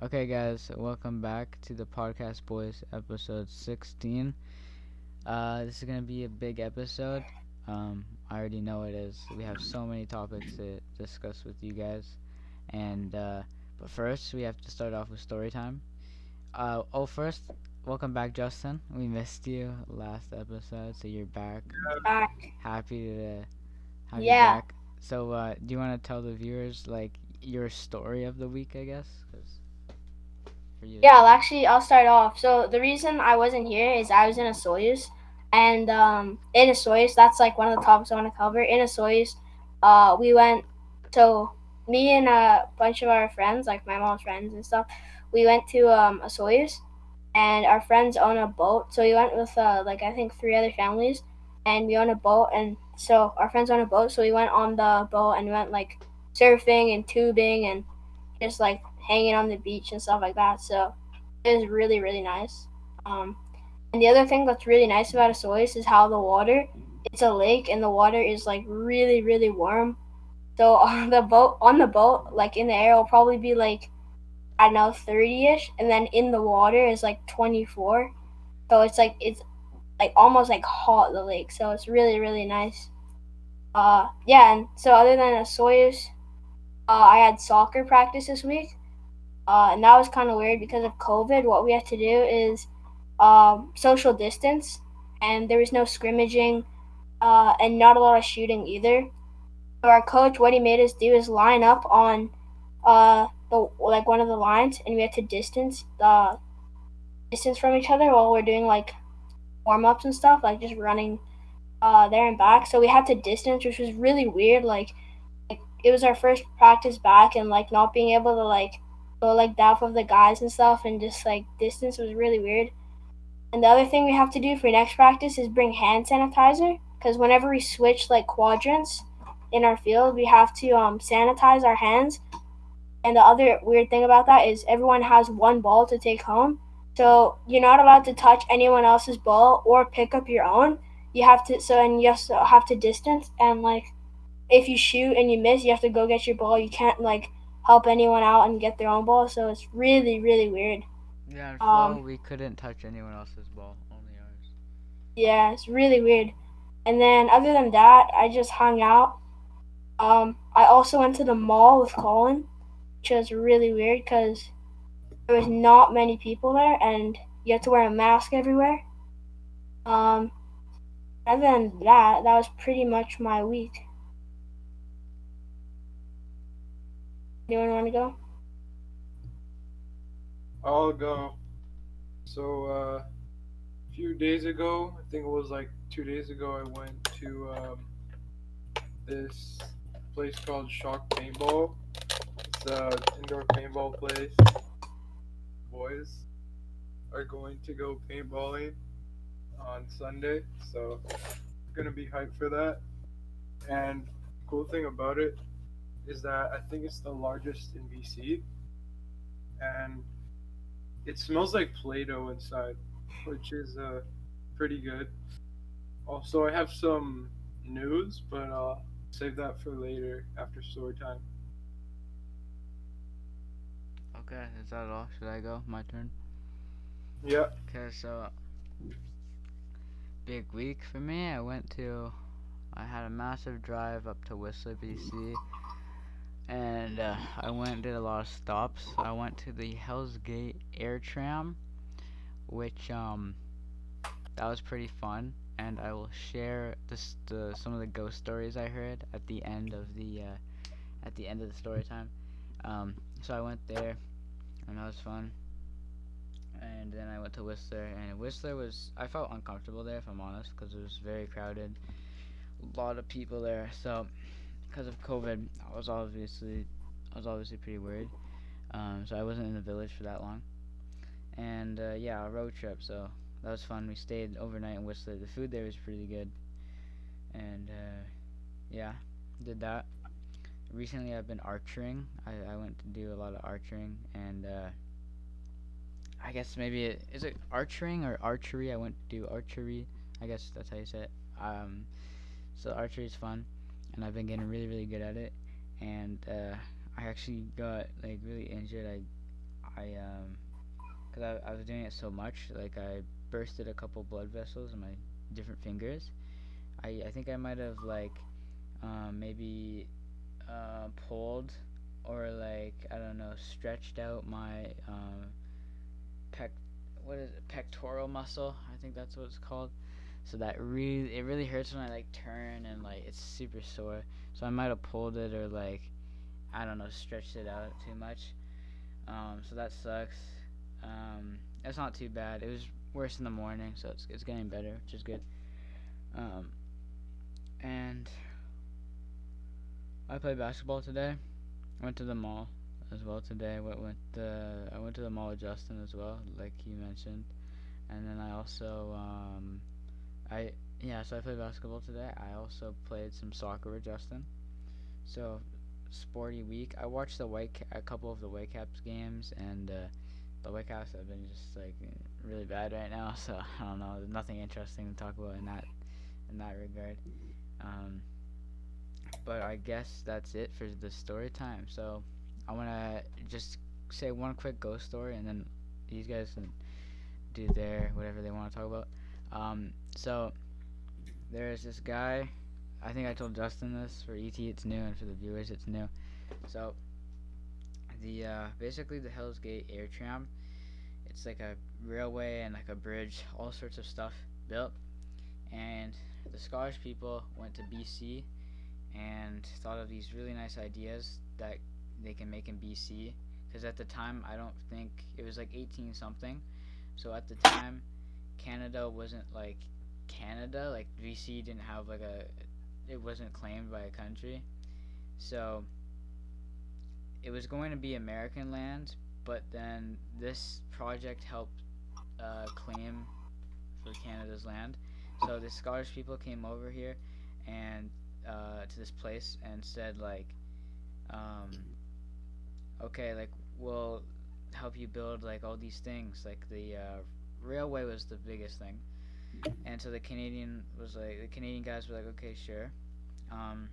Okay, guys, welcome back to the Podcast Boys episode 16. This is gonna be a big episode. I already know it is. We have so many topics to discuss with you guys, and but first we have to start off with story time. First, welcome back, Justin. We missed you last episode, so you're back. Back. Happy to have you Yeah. back. So, do you want to tell the viewers like your story of the week? I guess, 'cause for you to Yeah, start. I'll start off. So the reason I wasn't here is I was in a Soyuz, and in a Soyuz, that's like one of the topics I want to cover. In a Soyuz, we went. So me and a bunch of our friends, like my mom's friends and stuff, we went to a Soyuz, and our friends own a boat. So we went with like I think three other families, and we own a boat, and so our friends own a boat. So we went on the boat and we went like surfing and tubing and just like hanging on the beach and stuff like that. So it was really really nice. Um, and the other thing that's really nice about Asoyos is how the water. It's a lake and the water is like really really warm. So on the boat, like in the air, it'll probably be like I don't know 30ish, and then in the water is like 24. So it's like almost like hot the lake. So it's really really nice. Yeah, and so other than Asoyos, I had soccer practice this week. And that was kind of weird because of COVID. What we had to do is social distance, and there was no scrimmaging and not a lot of shooting either. So our coach, what he made us do is line up on the like one of the lines, and we had to distance from each other while we're doing like warm ups and stuff, like just running there and back. So we had to distance, which was really weird. Like it was our first practice back, and like not being able to like go like that with the guys and stuff, and just like distance was really weird. And the other thing we have to do for next practice is bring hand sanitizer, because whenever we switch like quadrants in our field, we have to sanitize our hands. And the other weird thing about that is everyone has one ball to take home, so you're not allowed to touch anyone else's ball or pick up your own. You have to so and you also have to distance, and like if you shoot and you miss, you have to go get your ball. You can't like help anyone out and get their own ball. So it's really really weird. Yeah, in flow, Um, we couldn't touch anyone else's ball, only ours. yeah, it's really weird. And then other than that, I just hung out. I also went to the mall with Colin, which was really weird because there was not many people there, and you had to wear a mask everywhere. Um, other than that, that was pretty much my week. Anyone want to go? I'll go. So, a few days ago, I think it was like 2 days ago, I went to this place called Shock Paintball. It's a indoor paintball place. Boys are going to go paintballing on Sunday, so gonna be hyped for that. And cool thing about it is that I think it's the largest in BC, and it smells like Play-Doh inside, which is pretty good. Also, I have some news, but I'll save that for later after story time. Okay, is that all? Should I go? My turn? Yeah. Okay, so big week for me. I had a massive drive up to Whistler, BC, and I went and did a lot of stops. I went to the Hell's Gate Air Tram, which that was pretty fun, and I will share some of the ghost stories I heard at the end of the story time. So I went there, and that was fun. And then I went to Whistler, and I felt uncomfortable there, if I'm honest, because it was very crowded, a lot of people there. So because of COVID, I was obviously pretty worried. So I wasn't in the village for that long, and yeah, a road trip. So that was fun. We stayed overnight in Whistler. The food there was pretty good, and yeah, did that. Recently, I've been archering. I went to do a lot of archering, and I guess is it archering or archery? I went to do archery. I guess that's how you say it. So archery is fun, and I've been getting really really good at it. And I actually got like really injured. cause I was doing it so much, like I bursted a couple blood vessels in my different fingers. I think I might have like maybe pulled or like I don't know stretched out my pec what is it pectoral muscle. I think that's what it's called. So that really it really hurts when I like turn and like it's super sore. So I might have pulled it or like I don't know stretched it out too much. So that sucks. It's not too bad. It was worse in the morning, so it's getting better, which is good. Um, and I played basketball today. Went to the mall as well today. I went to the mall with Justin as well, like you mentioned. And then I also I yeah, so I played basketball today. I also played some soccer with Justin. So sporty week. I watched a couple of the Whitecaps games, and the Whitecaps have been just like really bad right now. So I don't know. There's nothing interesting to talk about in that regard. Um, but I guess that's it for the story time. So I want to just say one quick ghost story, and then these guys can do their whatever they want to talk about. So there's this guy. I think I told Justin this. For ET, it's new, and for the viewers, it's new. So the basically the Hell's Gate air tram. It's like a railway and like a bridge, all sorts of stuff built. And the Scottish people went to BC and thought of these really nice ideas that they can make in BC. Because at the time, I don't think it was like 18 something. So at the time, Canada wasn't like Canada. Like BC didn't have like it wasn't claimed by a country. So it was going to be American land, but then this project helped claim for Canada's land. So the Scottish people came over here and to this place and said like, um, okay, like we'll help you build like all these things. Like the railway was the biggest thing, and so the Canadian guys were like, okay, sure. Um,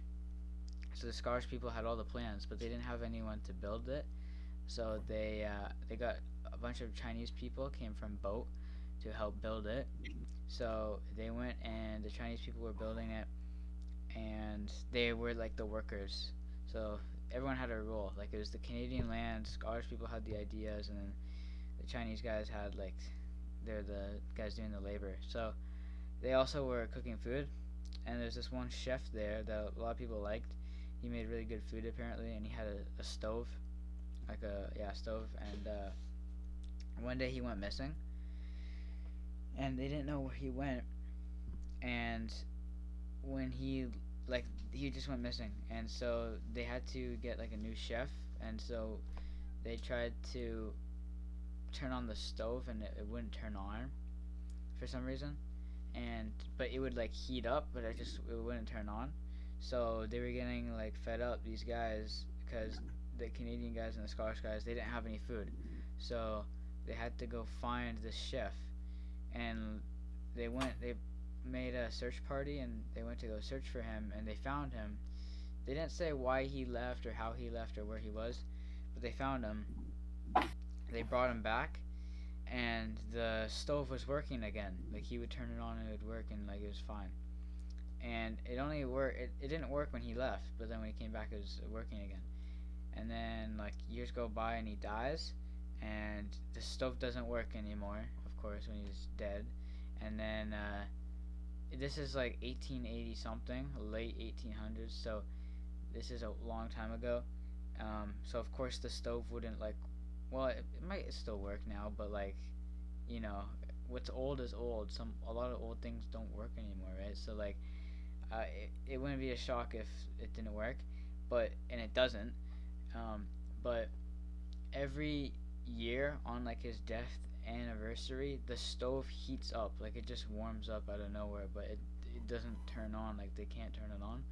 so the Scottish people had all the plans, but they didn't have anyone to build it. So they got a bunch of Chinese people came from boat to help build it. So they went and the Chinese people were building it, and they were like the workers. So everyone had a role. Like it was the Canadian land, Scottish people had the ideas, and then the Chinese guys had like they're the guys doing the labor. So they also were cooking food, and there's this one chef there that a lot of people liked. He made really good food apparently, and he had a stove, like a stove. And one day he went missing, and they didn't know where he went. And when he just went missing, and so they had to get like a new chef, and so they tried to turn on the stove, and it wouldn't turn on for some reason, and but it would like heat up, but it wouldn't turn on. So they were getting like fed up, these guys, because the Canadian guys and the Scottish guys, they didn't have any food. So they had to go find this chef, and they made a search party, and they went to go search for him, and they found him. They didn't say why he left or how he left or where he was, but they found him. They brought him back, and the stove was working again. Like he would turn it on and it would work, and like it was fine. And it didn't work when he left, but then when he came back it was working again. And then like years go by and he dies, and the stove doesn't work anymore, of course, when he's dead. And then this is like 1880 something, late 1800s, so this is a long time ago. So of course the stove wouldn't like, well, it might still work now, but like, you know, what's old is old. A lot of old things don't work anymore, right? So like, it wouldn't be a shock if it didn't work, and it doesn't. But every year on like his death anniversary, the stove heats up, like it just warms up out of nowhere, but it doesn't turn on, like they can't turn it on.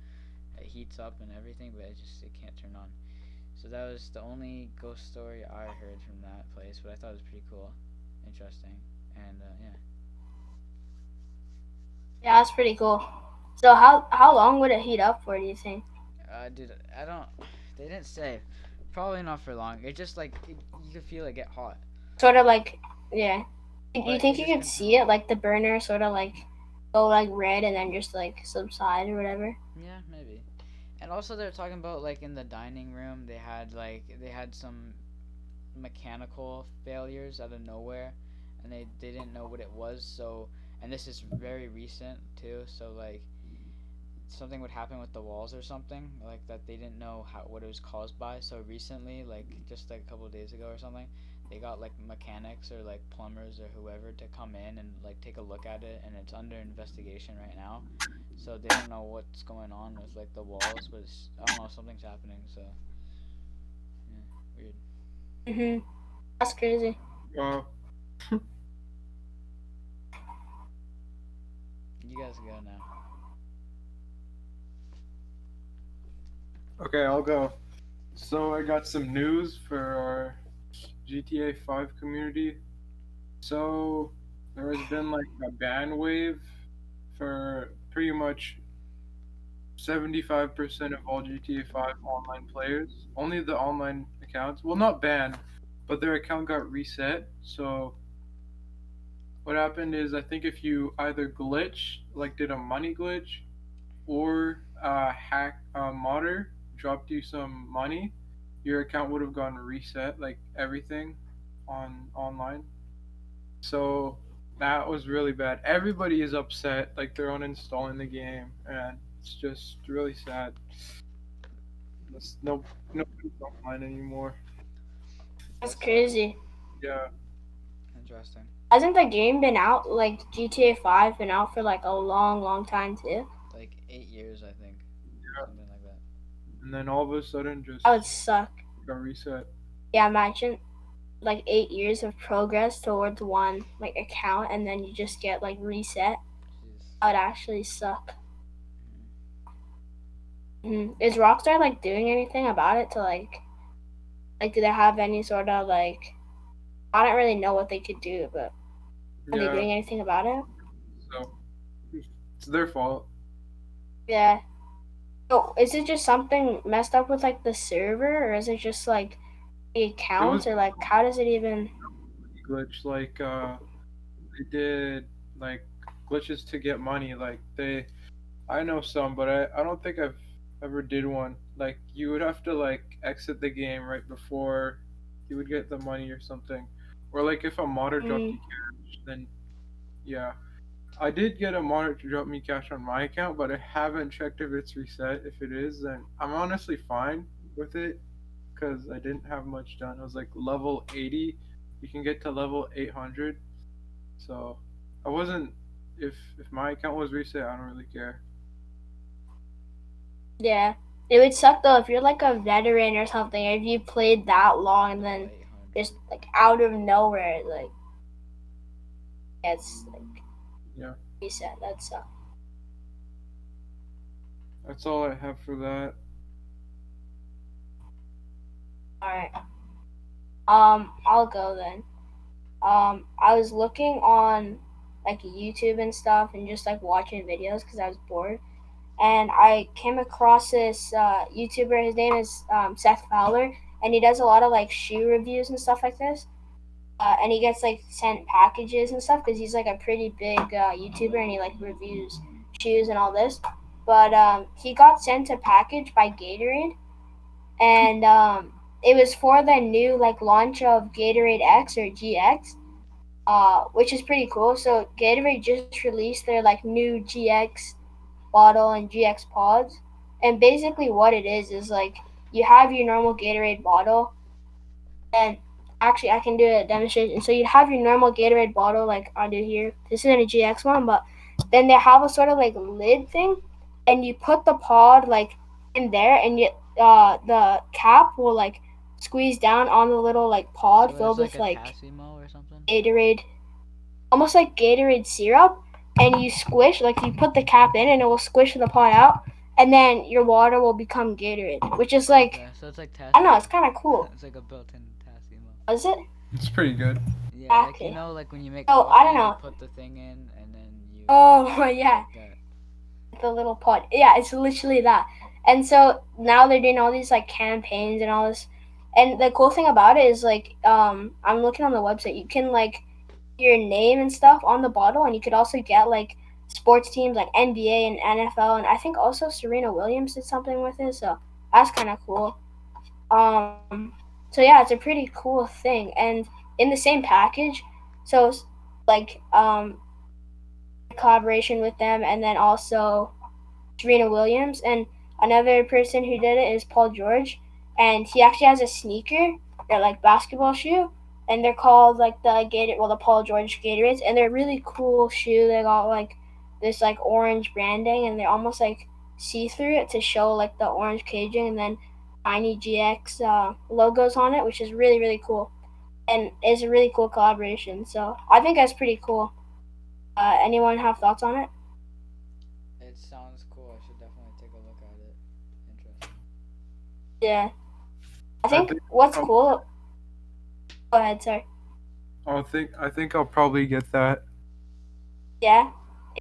It heats up and everything, but it can't turn on. So that was the only ghost story I heard from that place, but I thought it was pretty cool, interesting, and yeah. Yeah, that's pretty cool. So how long would it heat up for? Do you think? Dude, I don't. They didn't say, Probably not for long. It just like you could feel it get hot, Sort of like, yeah. You but you think you just could couldn't see tell. it, like the burner sort of like go like red and then just like subside or whatever? Yeah, maybe. And also they're talking about like in the dining room they had some mechanical failures out of nowhere, and they didn't know what it was. So, and this is very recent too. So like something would happen with the walls or something like that they didn't know how what it was caused by. So recently, like just like a couple of days ago or something, they got like mechanics or like plumbers or whoever to come in and like take a look at it, and it's under investigation right now. So they don't know what's going on with like the walls, but I don't know, something's happening. So yeah, weird. Mhm. That's crazy. Uh, You guys go now. okay, I'll go. So I got some news for our GTA 5 community. So there has been like a ban wave for pretty much 75% of all GTA 5 online players. Only the online accounts, well, not banned, but their account got reset. So what happened is, I think if you either glitch, like did a money glitch, or hack modder dropped you some money, your account would have gone reset, like everything on online. So that was really bad. Everybody is upset, like they're uninstalling the game, and it's just really sad. Nobody's online anymore. That's That's sad. crazy. Yeah, Interesting. Hasn't the game been out, like GTA 5 been out for like a long, long time too? Like 8 years, I think, yeah. something like that. And then all of a sudden, That just would suck. got reset. Yeah, imagine like 8 years of progress towards one like account and then you just get like reset. Jeez. That would actually suck. Mm. Is Rockstar like doing anything about it to like do they have any sort of like I don't really know what they could do, but are they Yeah, doing anything about it? so it's their fault. Yeah. So is it just something messed up with like the server, or is it just like the It was accounts, or like how does it even? a glitch, like they did like glitches to get money. Like I know some, but I don't think I've ever did one. Like you would have to like exit the game right before you would get the money or something, or like if a modder dropped Mm, you cash, then yeah. I did get a modder to drop me cash on my account, but I haven't checked if it's reset. If it is, then I'm honestly fine with it because I didn't have much done. It was like level 80. You can get to level 800. So I wasn't. If my account was reset, I don't really care. yeah. It would suck though if you're like a veteran or something. If you played that long and Level then 800. just like out of nowhere, like it's like Yeah, reset. That sucks. that's all I have for that. All right. I'll go then. I was looking on like YouTube and stuff and just like watching videos because I was bored. And I came across this YouTuber. His name is Seth Fowler, and he does a lot of like shoe reviews and stuff like this. And he gets like sent packages and stuff because he's like a pretty big YouTuber and he like reviews shoes and all this. But he got sent a package by Gatorade, and it was for the new like launch of Gatorade X or GX, which is pretty cool. So Gatorade just released their like new GX bottle and GX pods. And basically, what it is like you have your normal Gatorade bottle, and actually, I can do a demonstration. So you'd have your normal Gatorade bottle, like I do here. This isn't a GX one, but then they have a sort of like lid thing, and you put the pod like in there, and the cap will like squeeze down on the little like pod So it's filled like with a like Tassimo or something? Gatorade, almost like Gatorade syrup, and you squish, like you put the cap in and it will squish the pot out, and then your water will become Gatorade, which is like, Okay, so it's like I don't know, it's Tassimo. kind of cool. It's like a built-in Tassimo. Is it? It's pretty good. Yeah, like Exactly. like when you make So, I coffee, don't you know. put the thing in and then you Oh, yeah, like that. the little pot. Yeah, it's literally that. And so now they're doing all these like campaigns and all this. And the cool thing about it is like I'm looking on the website. You can like your name and stuff on the bottle, and you could also get like sports teams like NBA and NFL, and I think also Serena Williams did something with it. So that's kind of cool. Um, so yeah, it's a pretty cool thing, and in the same package, so like collaboration with them, and then also Serena Williams, and another person who did it is Paul George, and he actually has a sneaker or like basketball shoe, and they're called like the the Paul George Gatorades, and they're really cool shoe. They got like this like orange branding, and they're almost like see through it to show like the orange caging, and then tiny GX logos on it, which is really cool, and it's a really cool collaboration. So I think that's pretty cool. Anyone have thoughts on it? It sounds cool. I should definitely take a look at it. Interesting. Yeah, I I think think what's I'll, cool. Go ahead, sorry. I think I'll probably get that. Yeah.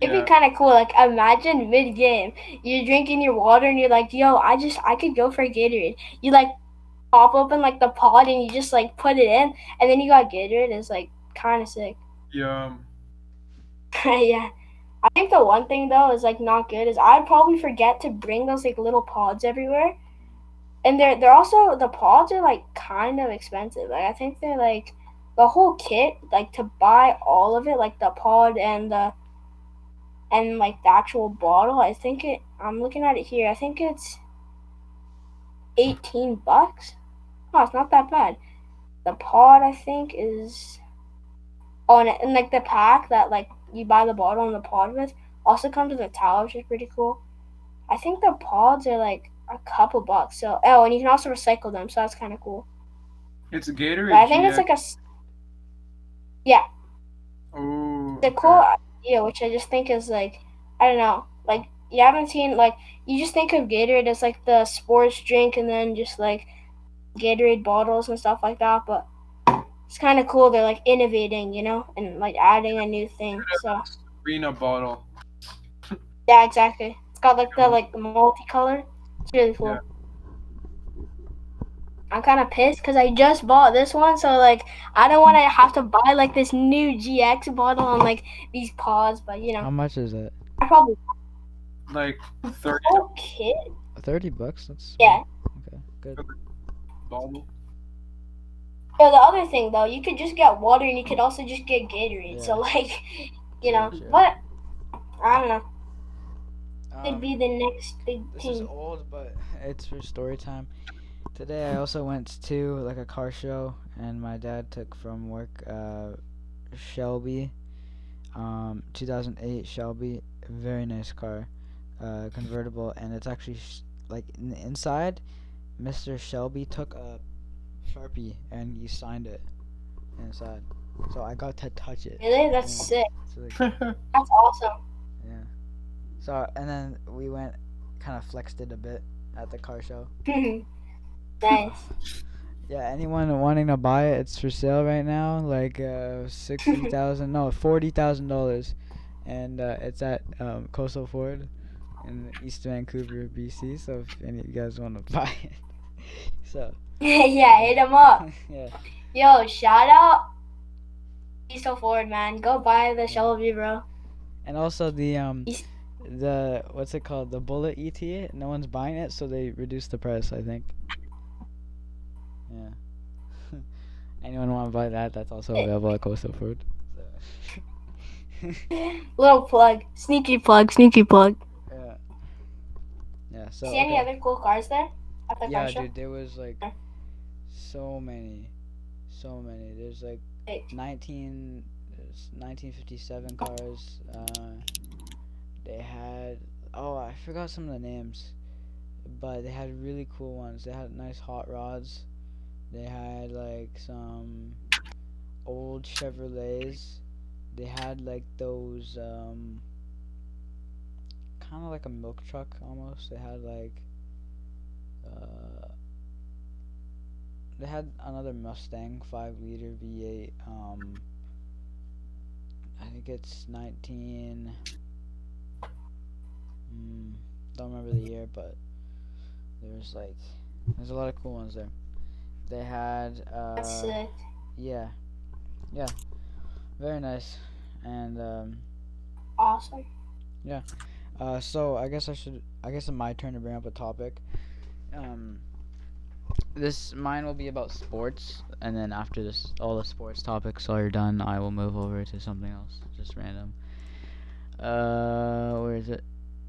It'd be Yeah. kind of cool. Like, imagine mid game, you're drinking your water and you're like, yo, I could go for a Gatorade. You like pop open like the pod and you just like put it in, and then you got Gatorade. It's like kind of sick. Yum. Yeah. I think the one thing though is like not good is I'd probably forget to bring those like little pods everywhere, and they're also the pods are like kind of expensive. Like I think they're like the whole kit like to buy all of it like the pod and like the actual bottle. I'm looking at it here. I think it's $18. Oh, it's not that bad. The pod I think is and like the pack that like you buy the bottle and the pod with also comes with a towel, which is pretty cool. I think the pods are like a couple bucks. So and you can also recycle them, so that's kind of cool. It's a But Gatorade I think it's GX. like yeah, Oh, it's a okay. cool idea, which I just think is like I don't know, like you haven't seen like you just think of Gatorade as like the sports drink, and then just like Gatorade bottles and stuff like that. But it's kind of cool. They're like innovating, and like adding a new thing. So Arena bottle. yeah, exactly. It's got like the Yum. like multicolor. It's really Yeah. cool. I'm kind of pissed because I just bought this one, so like I don't want to have to buy like this new GX bottle on like these pods. But How much is it? I probably Like the 30 whole kit. $30. That's Yeah. okay. Good. for the bottle. So the other thing though, you could just get water, and you could also just get Gatorade. So Yeah. like, True. True. but I don't know. Could Um, be the next big this is thing. old, but it's for story time. Today I also went to like a car show, and my dad took from work Shelby, 2008 Shelby, very nice car, convertible, and it's actually like in the inside, Mr. Shelby took a Sharpie and he signed it inside, so I got to touch it. Really? That's Yeah, sick. it's really cool. That's awesome. Yeah. So and then we went, kind of flexed it a bit at the car show. Nice. Yeah, anyone wanting to buy it, it's for sale right now. Like $60,000, no, $40,000, and it's at Coastal Ford in East Vancouver, BC. So if any of you guys want to buy it, so Yeah, hit him up. yeah, Yo, shout out. He's so forward, man. Go buy the yeah. Shelby, bro. And also He's, the what's it called, the Bullet ET. No one's buying it, so they reduced the price, I think. Yeah. Anyone want to buy that? That's also available at Coastal Ford. So. little plug. Sneaky plug. Sneaky plug. Yeah. Yeah. So See any okay. other cool cars there at the car Yeah, show? dude, there was like so many. There's like Hey. 1957 cars. They had, oh, I forgot some of the names, but they had really cool ones. They had nice hot rods. They had like some old Chevrolets. They had like those kind of like a milk truck almost. They had like uh they had another Mustang 5-liter V8. I think it's 19. Don't remember the year, but there's a lot of cool ones there. They had That's sick. yeah, yeah, very nice. And Awesome. yeah. So I guess it's my turn to bring up a topic. Um, this mine will be about sports, and then after this, all the sports topics are done, I will move over to something else, just random. Where is it?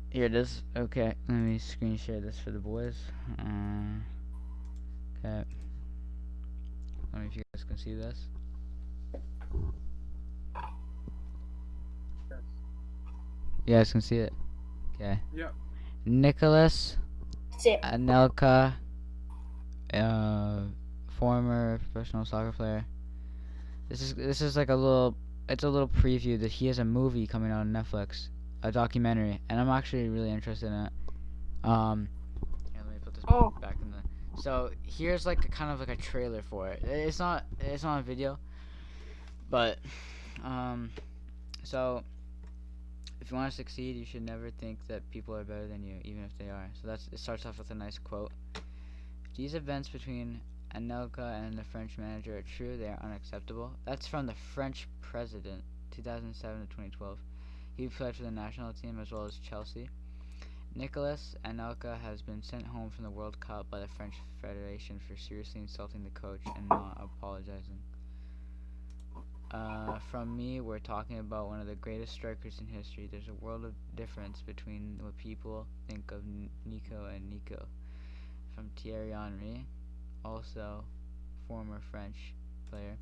Here it is. Okay, let me screen share this for the boys. Okay, let me if you guys can see this. Yes. You guys can see it. Okay, Yep. Nicholas That's it. Anelka, uh, former professional soccer player. This is like a little. It's a little preview that he has a movie coming out on Netflix, a documentary, and I'm actually really interested in it. Here, let me put this Oh, back in the. So here's like a kind of like a trailer for it. It's not a video, but um, so if you want to succeed, you should never think that people are better than you, even if they are. So it starts off with a nice quote. If these events between Anelka and the French manager are true, they are unacceptable. That's from the French president, 2007 to 2012. He played for the national team as well as Chelsea. Nicolas Anelka has been sent home from the World Cup by the French Federation for seriously insulting the coach and not apologizing. From me, we're talking about one of the greatest strikers in history. There's a world of difference between what people think of Nico and Nico. From Thierry Henry, also former French player.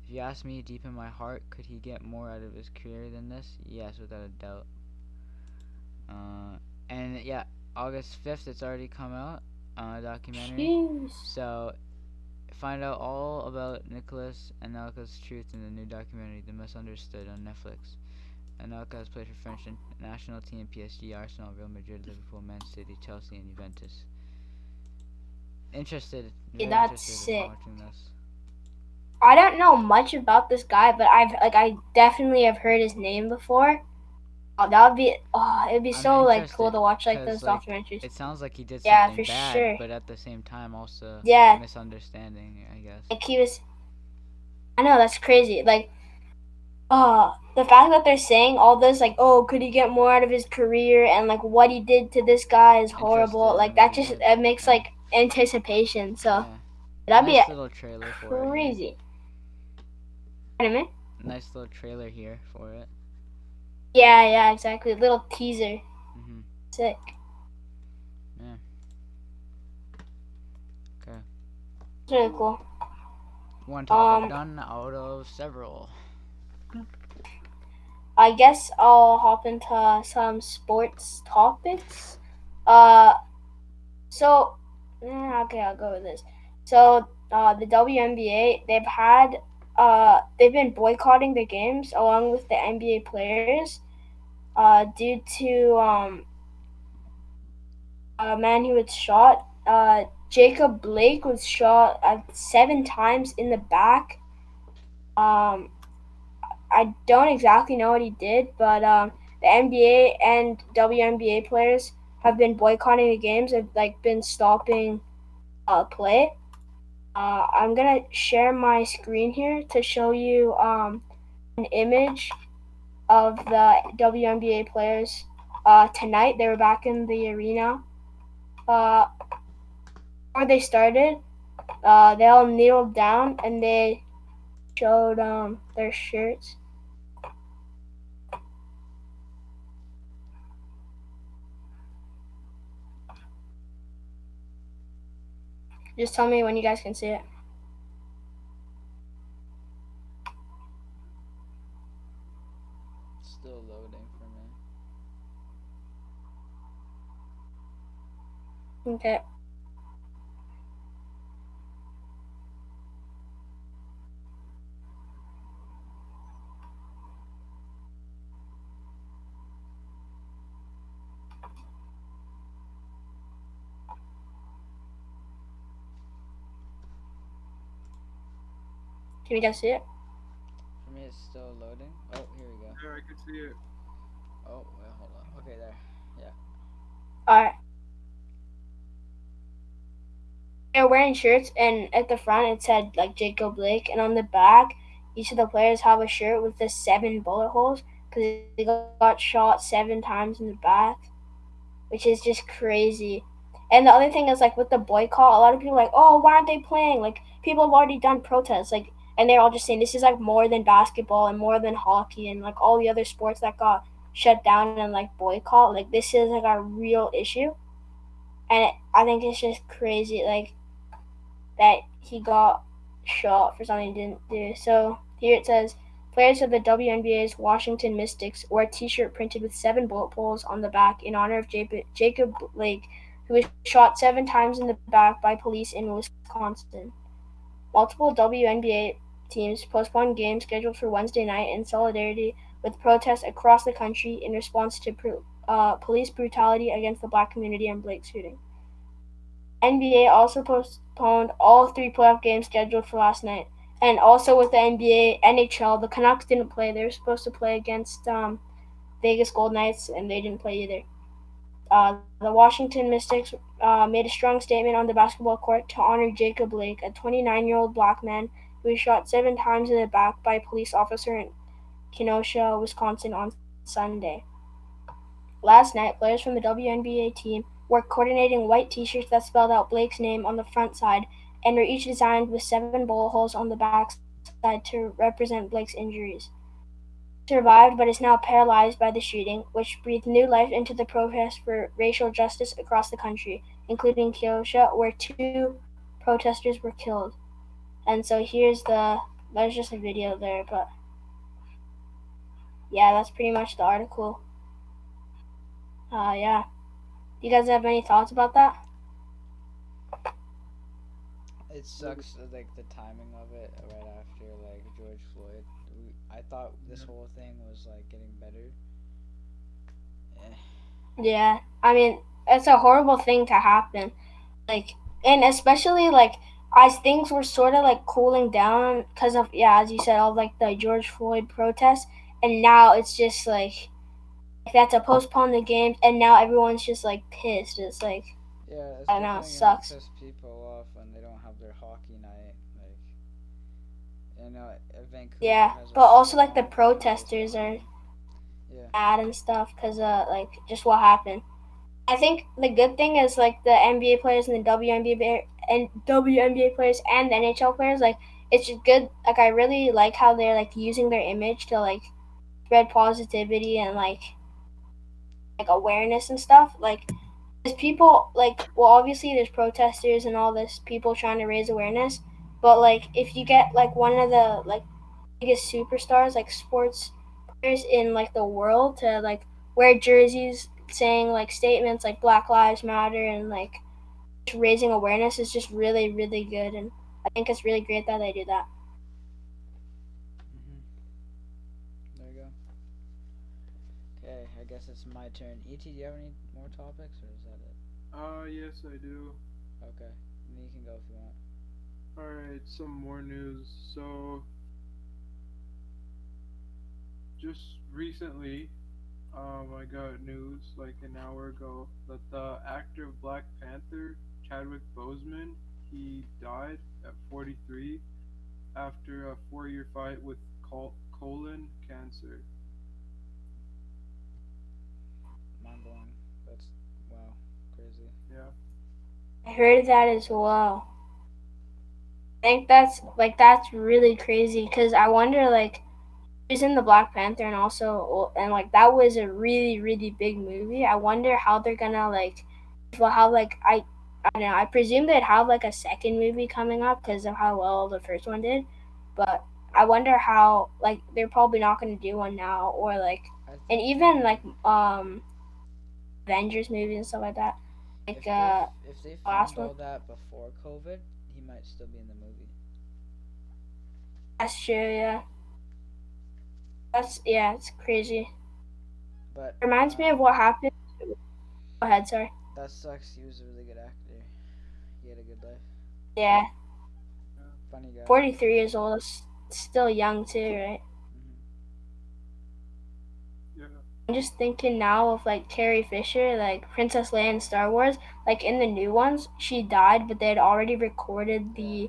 If you ask me deep in my heart, could he get more out of his career than this? Yes, without a doubt. And yeah, August 5th, it's already come out, documentary. jeez. So find out all about Nicholas Anelka's truth in the new documentary, The Misunderstood, on Netflix. Anelka has played for French national team, PSG, Arsenal, Real Madrid, Liverpool, Man City, Chelsea, and Juventus. Very That's interested in sick. watching this. I don't know much about this guy, but I definitely have heard his name before. Oh, that would be it'd be I'm so like cool interested to watch like because those like documentaries. it sounds like he did Yeah, something for bad, sure. but at the same time also Yeah, misunderstanding, I guess. like he was. I know that's crazy. Like, the fact that they're saying all this, like, oh, could he get more out of his career, and like what he did to this guy is horrible. Interested Like in what that he just did. it makes Yeah. like anticipation. So Yeah. that'd be Nice little trailer for it here. crazy. Wait a minute. Nice little trailer here for it. Yeah, exactly. Little teaser. Mhm. Sick. Yeah. Okay. It's really cool. One topic Um, done out of several. I guess I'll hop into some sports topics. Uh, so okay, I'll go with this. So the WNBA, they've been boycotting the games along with the NBA players, due to a man who was shot. Jacob Blake was shot 7 times in the back. Um, I don't exactly know what he did, but the NBA and WNBA players have been boycotting the games. Have like been stopping play. I'm gonna share my screen here to show you an image of the WNBA players. Tonight they were back in the arena. Before they started, they all kneeled down and they showed their shirts. Just tell me when you guys can see it. Still loading for me. Okay. Can you guys see it? For me, it's still loading. Oh, here we go. Yeah, I can see it. Oh, wait, hold on. Okay, there. Yeah. Alright. They're wearing shirts, and at the front it said like Jacob Blake, and on the back, each of the players have a shirt with the 7 bullet holes because they got shot 7 times in the back, which is just crazy. And the other thing is like with the boycott, a lot of people are like, oh, why aren't they playing? Like people have already done protests, like, and they're all just saying this is like more than basketball and more than hockey and like all the other sports that got shut down and like boycott. Like this is like a real issue, and I think it's just crazy. Like that he got shot for something he didn't do. So here it says players of the WNBA's Washington Mystics wore a T-shirt printed with 7 bullet holes on the back in honor of Jacob Blake, who was shot 7 times in the back by police in Wisconsin. Multiple WNBA teams postponed games scheduled for Wednesday night in solidarity with protests across the country in response to police brutality against the black community and Blake's shooting. The NBA also postponed all 3 playoff games scheduled for last night. And also with the NBA, NHL, the Canucks didn't play. They were supposed to play against Vegas Golden Knights, and they didn't play either. The Washington Mystics made a strong statement on the basketball court to honor Jacob Blake, a 29-year-old black man who was shot 7 times in the back by a police officer in Kenosha, Wisconsin on Sunday. Last night, players from the WNBA team wore coordinating white t-shirts that spelled out Blake's name on the front side and were each designed with 7 bullet holes on the backside to represent Blake's injuries. Blake survived but is now paralyzed by the shooting, which breathed new life into the protest for racial justice across the country, including Kenosha, where 2 protesters were killed. And so there's just a video there, but yeah, that's pretty much the article. Yeah. Do you guys have any thoughts about that? It sucks, like the timing of it right after like George Floyd. I thought this Yeah. whole thing was like getting better. Eh. Yeah. I mean, it's a horrible thing to happen. Like, and especially like as things were sort of like cooling down because of, yeah, as you said, all like the George Floyd protests, and now it's just like they had to postpone the games, and now everyone's just like pissed. It's like Yeah, it's I don't know, it definitely gonna sucks. piss people off when they don't have their hockey night. Like, you know, Vancouver Yeah, has a but also like the strong protesters baseball are team. Yeah. mad and stuff because like just what happened. I think the good thing is like the NBA players and the WNBA players and the NHL players, like it's just good. Like I really like how they're like using their image to like spread positivity and like awareness and stuff. Like there's people like, well, obviously there's protesters and all this people trying to raise awareness, but like if you get like one of the like biggest superstars like sports players in like the world to like wear jerseys saying like statements like Black Lives Matter and like just raising awareness is just really really good, and I think it's really great that they do that. Mhm. There you go. Okay, I guess it's my turn. Et, do you have any more topics, or is that it? Yes, I do. Okay, then you can go if you want. Alright, some more news. So, just recently, I got news like an hour ago that the actor of Black Panther, Chadwick Boseman, he died at 43 after a 4-year fight with colon cancer. Mind blowing. That's wow, crazy. Yeah. I heard that as well. I think that's really crazy because I wonder like he was in the Black Panther and also and like that was a really really big movie. I wonder how they're gonna like well how like I don't know. I presume they'd have like a second movie coming up because of how well the first one did, but I wonder how like they're probably not gonna do one now or like I and think even like Avengers movies and stuff like that. Like if they last filmed one. all that before COVID, he might still be in the movie. That's true. Yeah. That's yeah. It's crazy. But Reminds me of what happened. Go ahead. Sorry. that sucks. He was a really good actor. He had a good life. Yeah. Yeah. Funny guy. 43 years old. Still young too, right? Hmm. Yeah. I'm just thinking now of like Carrie Fisher, like Princess Leia in Star Wars. Like in the new ones, she died, but they had already recorded Yeah. the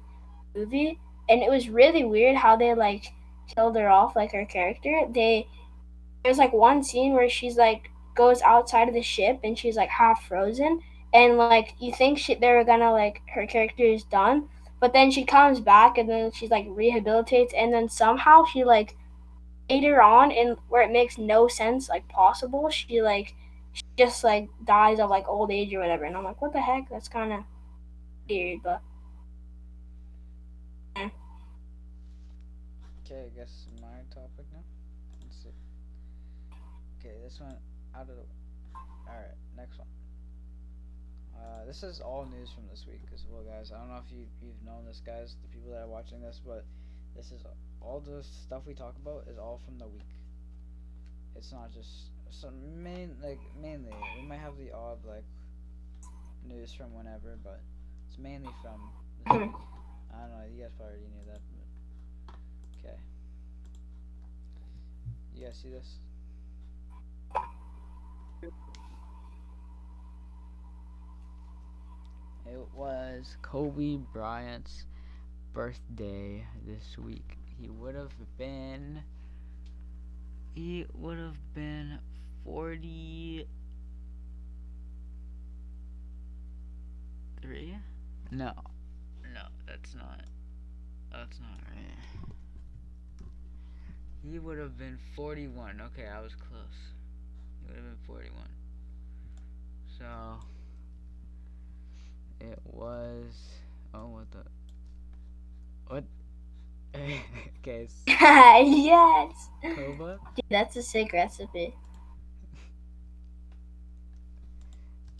movie, and it was really weird how they like killed her off, like her character. There's like one scene where she's like goes outside of the ship and she's like half frozen, and like you think they were gonna like her character is done, but then she comes back and then she's like rehabilitates, and then somehow she like later on in where it makes no sense like possible, she just like dies of like old age or whatever, and I'm like, what the heck? That's kind of weird, but eh. Okay, I guess my topic now. Let's see. Okay, this one out of the. Alright, next one. This is all news from this week as well, guys. I don't know if you've known this, guys, the people that are watching this, but this is all the stuff we talk about is all from the week. It's not just mainly we might have the odd like news from whenever, but it's mainly from this week. I don't know. You guys probably already knew that, but okay. You guys see this? It was Kobe Bryant's birthday this week. He would have been 43. No, no, that's not right. He would have been 41. Okay, I was close. He would have been 41. So it was. Oh, what? Okay, Yes, Koba. dude, that's a sick recipe.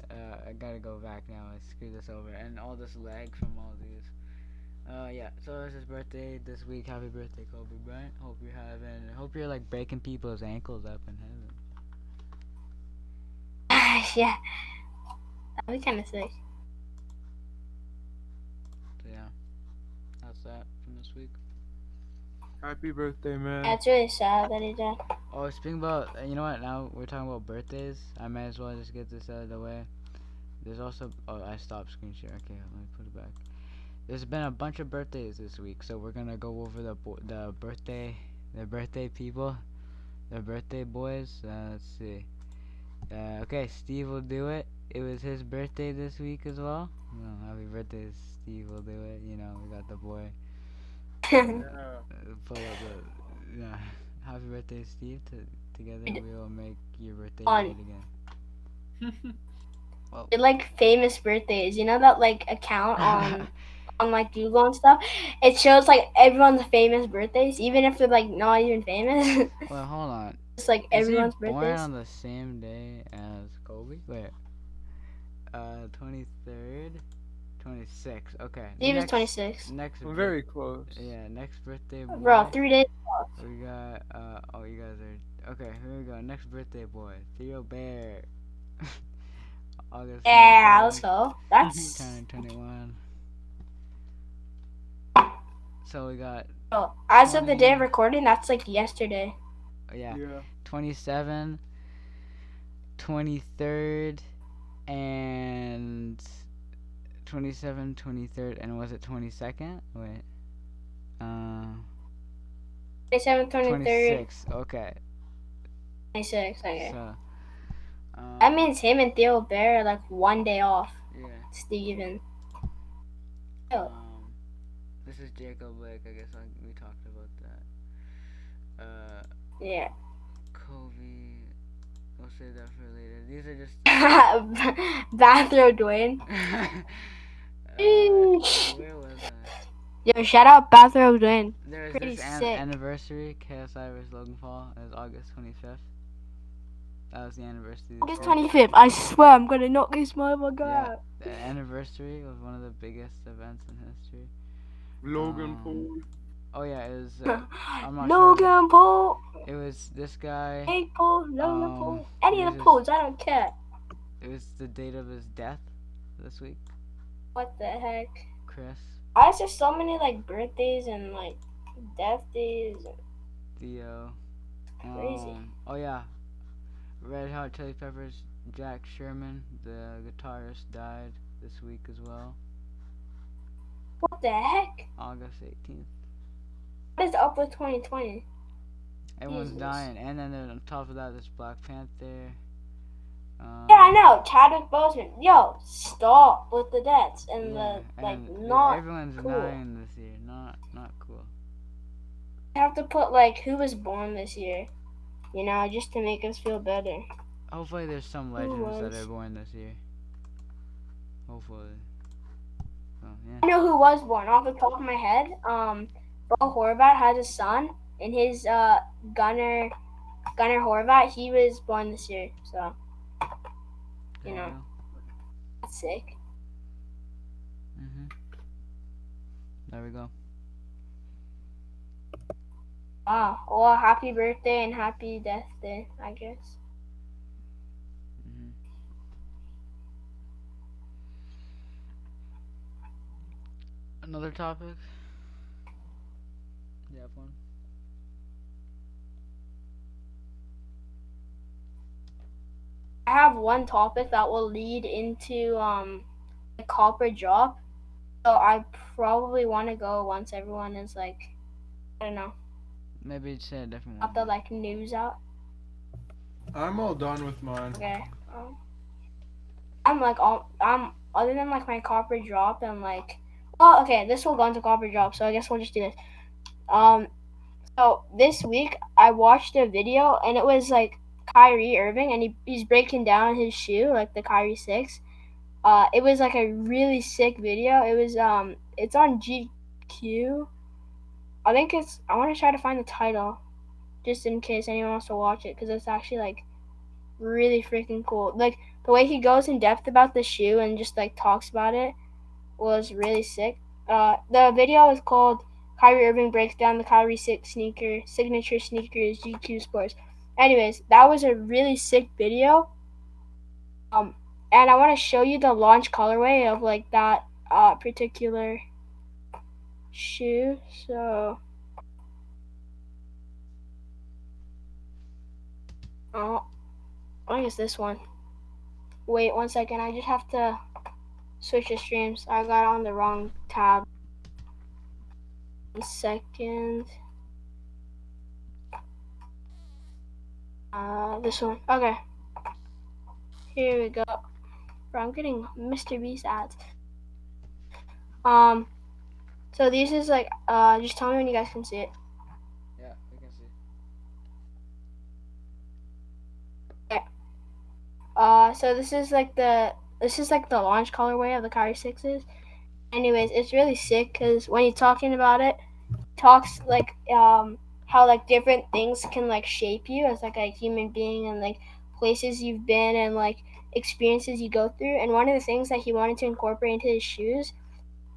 I gotta go back now and screw this over and all this lag from all these. Yeah. So it's his birthday this week. Happy birthday, Kobe Bryant. Hope you're like breaking people's ankles up in heaven. Yeah, that'd be kind of sick. So yeah, that's that from this week. Happy birthday, man. Yeah, it's really sad that he died. Oh, speaking about, you know what? Now we're talking about birthdays. I might as well just get this out of the way. There's also, oh, I stopped screen share. Okay, let me put it back. There's been a bunch of birthdays this week, so we're gonna go over the birthday people, the birthday boys. Let's see. Okay, Steve will do it. It was his birthday this week as well. Happy birthday, Steve will do it. We got the boy. Yeah. Pull up the yeah. Happy birthday, Steve. Together we will make your birthday On great again. Well, like famous birthdays, you know that like account on like Google and stuff. It shows like everyone's famous birthdays, even if they're like not even famous. well, hold on. It's like Is he everyone's born birthdays. on the same day as Kobe? Wait. 23rd, 26. Okay. Steve is 26. Next. I'm very close. Yeah. Next birthday boy. Bro, 3 days. We got. Oh, you guys are. Okay. Here we go. Next birthday boy, Theo Bear. August. Yeah, 27th, let's go. That's turning 21. So we got. bro, as of the day 20. of recording, that's like yesterday. Yeah. Yeah. 27, 23rd, and 27, 23rd, and was it 22nd? Wait. 27th, 23rd, 26. Okay. 26. Okay. So. That means him and Theo Bear are like 1 day off. Yeah. Steven. This is Jacob Blake. I guess we talked about that. Yeah. Kobe. We'll save that for later. These are just. Bathrobe Dwayne. Where was I? Yo, shout out Bathrobe Dwayne. There was Pretty this sick. anniversary, KSI vs Logan Paul. It was August 25th. That was the anniversary. August 25th. I swear I'm gonna knock this motherfucker Yeah, out. the anniversary was one of the biggest events in history. Logan Paul. Oh yeah, it was. I'm not Logan Paul. sure. It was this guy. Jake Paul. Logan Paul. Any it of the was Pauls, I don't care. It was the date of his death this week. What the heck? Chris. Why is there so many like birthdays and like death days? Theo. Crazy. Oh yeah. Red Hot Chili Peppers, Jack Sherman, the guitarist, died this week as well, What the heck? August 18th. What is up with 2020? Everyone's Jesus. dying, and then on top of that, there's Black Panther. Yeah, I Um, know. Chadwick Boseman. Yo, stop with the deaths and yeah, the like. and Not everyone's cool. dying this year. Not cool. You have to put like who was born this year. You know, just to make us feel better. Hopefully, there's some Who legends that are was? born this year. Hopefully. So yeah. I know who was born off the top of my head. Bo Horvat has a son, and his Gunnar Horvat, he was born this year. So There you you know, go. that's sick. Mhm. There we go. Wow. Well, happy birthday and happy death day, I guess. Mhm. Another topic. You have one? I have one topic that will lead into the copper drop. So I probably want to go once everyone is like, I don't know, Maybe say a different got one the then. like news out. I'm all done with mine. Okay. I'm like all other than like my copper drop and like, well, okay, this will go into copper drop. So I guess we'll just do this. Um, so this week I watched a video and it was like Kyrie Irving and he's breaking down his shoe like the Kyrie 6. It was like a really sick video. It was it's on GQ. I think it's. I want to try to find the title just in case anyone wants to watch it because it's actually like really freaking cool. Like the way he goes in depth about the shoe and just like talks about it was really sick. The video is called Kyrie Irving breaks down the Kyrie 6 sneaker signature sneakers GQ Sports. Anyways, that was a really sick video. Um, and I want to show you the launch colorway of like that particular shoe. So, oh, I think it's this one. Wait 1 second. I just have to switch the streams. I got on the wrong tab. 1 second. This one. Okay. Here we go. Bro, I'm getting Mr. Beast ads. So this is like, just tell me when you guys can see it. Yeah, we can see. Okay. So this is like the launch colorway of the Kyrie 6s. Anyways, it's really sick because when you're talking about it, talks like how like different things can like shape you as like a human being and like places you've been and like experiences you go through. And one of the things that he wanted to incorporate into his shoes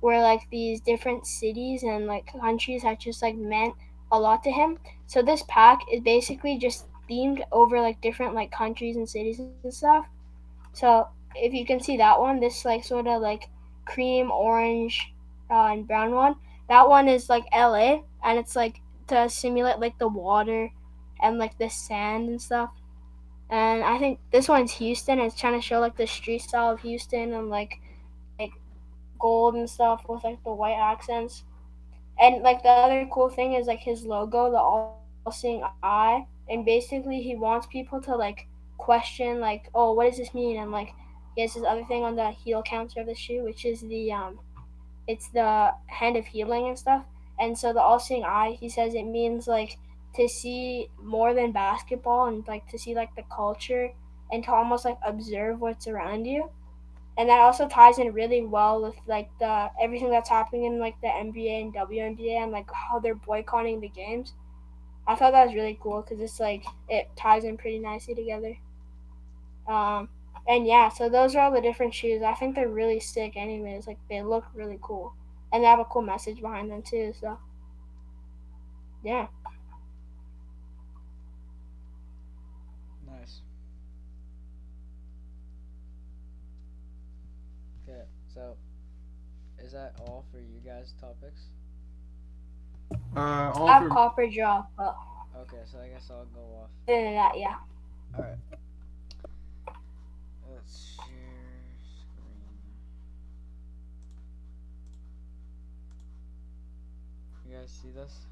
were like these different cities and like countries that just like meant a lot to him. So this pack is basically just themed over like different like countries and cities and stuff. So if you can see that one, this like sort of like cream orange and brown one, that one is like LA and it's like to simulate like the water and like the sand and stuff. And I think this one's Houston. It's trying to show like the street style of Houston and like gold and stuff with like the white accents. And like the other cool thing is like his logo, the all-seeing eye, and basically he wants people to like question like, oh, what does this mean? And like he has this other thing on the heel counter of the shoe, which is it's the hand of healing and stuff. And so the all-seeing eye, he says it means like to see more than basketball and like to see like the culture and to almost like observe what's around you. And that also ties in really well with like the everything that's happening in like the NBA and WNBA and like how they're boycotting the games. I thought that was really cool because it's like it ties in pretty nicely together. Um, and yeah, so those are all the different shoes. I think they're really sick, anyways. Like they look really cool, and they have a cool message behind them too. So yeah, Nice. Okay, so is that all for you guys' topics? All I have for copper drop, but Okay, so I guess I'll go off. other than that, yeah. Alright. guys see this?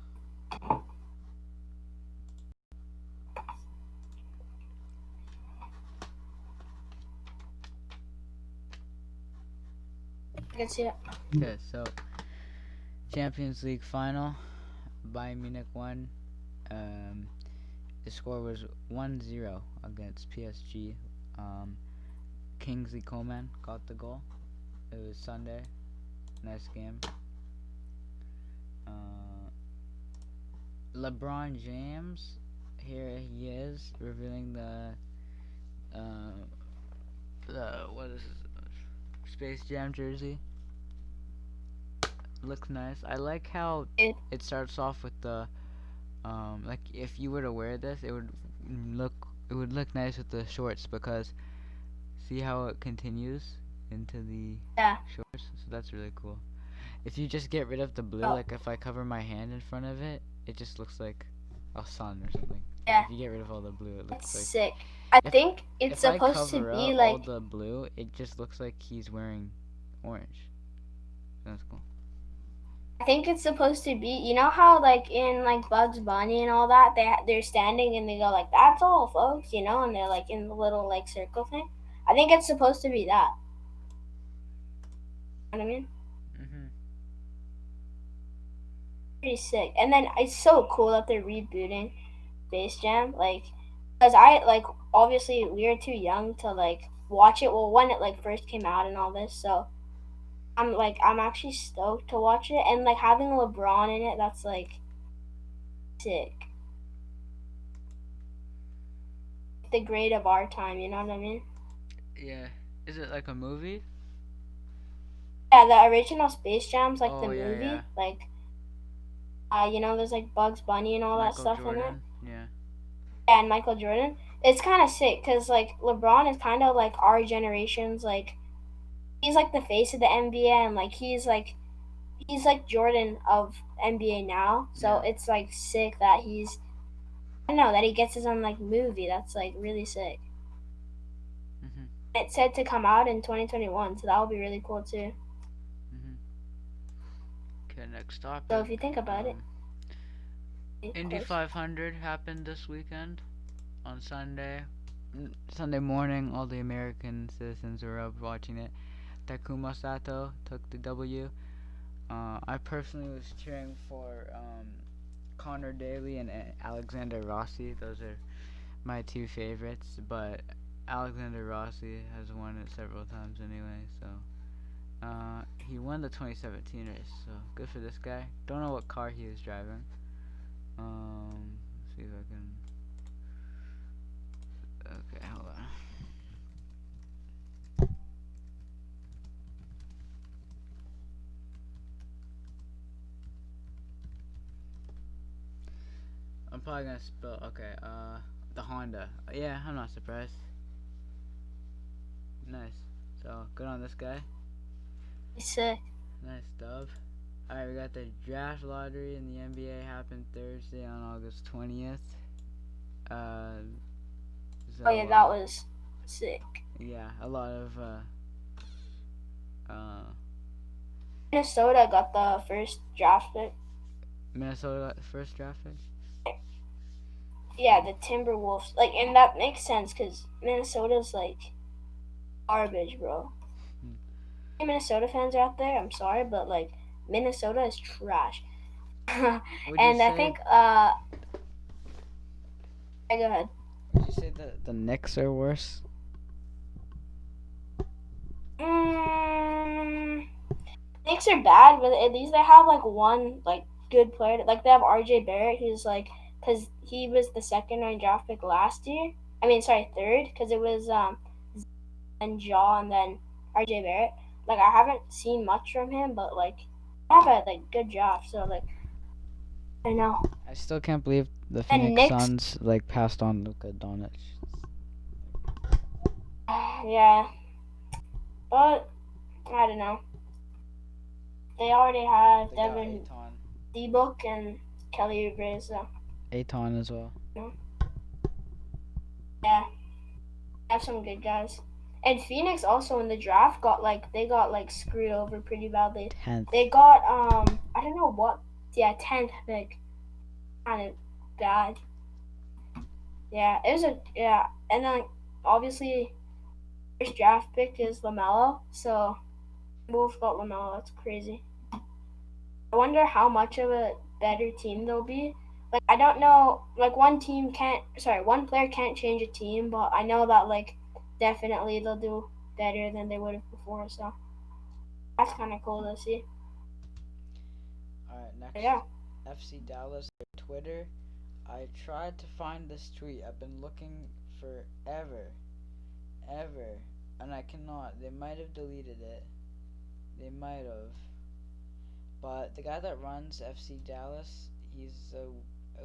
I can see it. Okay, so Champions League final. Bayern Munich won. Um, the score was 1-0 against PSG. Um, Kingsley Coman got the goal. It was Sunday. Nice game. Uh, LeBron James, here he is revealing uh, the what is this, Space Jam jersey. Looks nice. I like how It, it starts off with the like if you were to wear this, look it would look nice with the shorts because see how it continues into the yeah. shorts. So that's really cool. If you just get rid of the blue, Oh, like if I cover my hand in front of it, it just looks like a sun or something. yeah. If you get rid of all the blue, it That's looks like sick. I if think it's if I supposed to cover be up all like. the blue, it just looks like he's wearing orange. That's cool. I think it's supposed to be. You know how like in like Bugs Bunny and all that, they're standing and they go like, "That's all, folks," you know, and they're like in the little like circle thing. I think it's supposed to be that. You know what I mean? Mhm. Pretty sick. And then it's so cool that they're rebooting Space Jam, like, because I like obviously we were too young to like watch it. Well, when it like first came out and all this, so I'm actually stoked to watch it, and like having LeBron in it, that's like sick. The great of our time, you know what I mean? Yeah. Is it like a movie? Yeah, the original Space Jam's like the Oh yeah, yeah. movie, like you know, there's like Bugs Bunny and all that Michael stuff in it. Jordan. Yeah. Yeah, and Michael Jordan. It's kind of sick because like LeBron is kind of like our generation's like he's like the face of the NBA and like he's like Jordan of NBA now. So Yeah. it's like sick that I don't know that he gets his own like movie. That's like really sick. Mhm. It's said to come out in 2021, so that would be really cool too. Mhm. Okay, next So topic. if you think about it, Indy close. 500 happened this weekend on Sunday. Sunday morning, all the American citizens were up watching it. Takuma Sato took the W. I personally was cheering for Connor Daly and Alexander Rossi. Those are my two favorites, but Alexander Rossi has won it several times anyway, so he won the 2017 race, so good for this guy. Don't know what car he was driving. Let's see if I can. Okay, hold on. I'm probably gonna spell. Okay, the Honda. Yeah, I'm not surprised. Nice. So good on this guy. He's sick. Nice dub. Alright, we got the draft lottery in the NBA happened Thursday on August 20th. Uh, so Oh yeah, that was sick. yeah, a lot of Minnesota got the first draft pick. Minnesota got the first draft pick. Yeah, the Timberwolves. Like, and that makes sense because Minnesota's like garbage, bro. Hmm. Hey, Minnesota fans out there, I'm sorry, but like Minnesota is trash. Would you And I say? think yeah, go ahead. Would you say that the Knicks are worse? Mm, Knicks are bad, but at least they have like one like good player. Like they have R.J. Barrett, who's like because he was the second round draft pick last year. I mean, sorry, third, because it was and Jaw and then R.J. Barrett. Like I haven't seen much from him, but like I have a like good draft. So like I know. I still can't believe the And Phoenix Knicks, Suns like passed on Luka Doncic. yeah, but I don't know. They already have They got Devin Aton. D-Book and Kelly Oubre, so Aton as well. you know, yeah, have some good guys. And Phoenix also in the draft got like they got like screwed over pretty badly. 10th. They got I don't know what Yeah, 10th pick. Kind of bad. Yeah, it was and then obviously first draft pick is Lamelo, so both got Lamelo. That's crazy. I wonder how much of a better team they'll be. Like I don't know. Like one player can't change a team, but I know that like definitely they'll do better than they would have before. So that's kind of cool to see. Alright, But next, yeah. FC Dallas, their Twitter. I tried to find this tweet. I've been looking forever, ever, and I cannot. They might have deleted it. They might have. But the guy that runs FC Dallas, he's a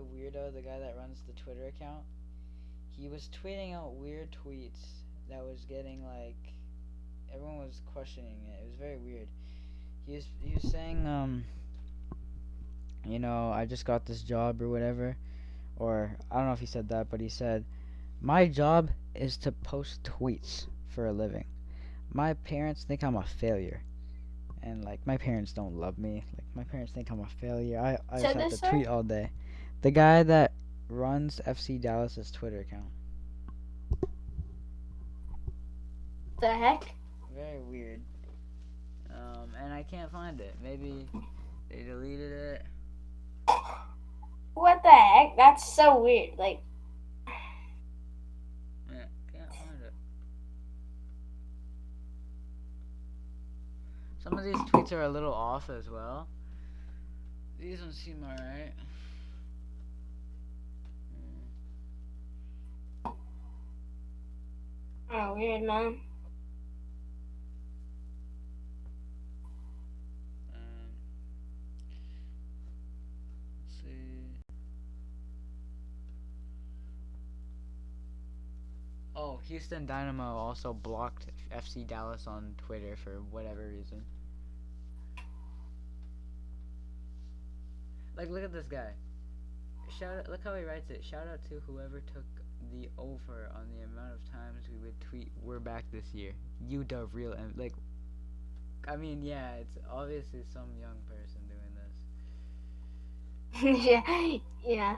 weirdo. The guy that runs the Twitter account, he was tweeting out weird tweets that was getting like everyone was questioning it. It was very weird. He was saying I just got this job or whatever, or I don't know if he said that, but he said my job is to post tweets for a living. My parents think I'm a failure. And like my parents don't love me. Like my parents think I'm a failure. I just Said have this, to sir? tweet all day. The guy that runs FC Dallas's Twitter account. The heck? Very weird. And I can't find it. Maybe they deleted it. What the heck? That's so weird. Like Yeah, can't find it. Some of these tweets are a little off as well. These don't seem alright. oh weird, man. Let's see. Oh, Houston Dynamo also blocked FC Dallas on Twitter for whatever reason. Like, look at this guy. Look how he writes it. Shout out to whoever took the over on the amount of times we would tweet "We're back this year." You the real like. I mean, yeah, it's obviously some young person doing this. yeah, yeah.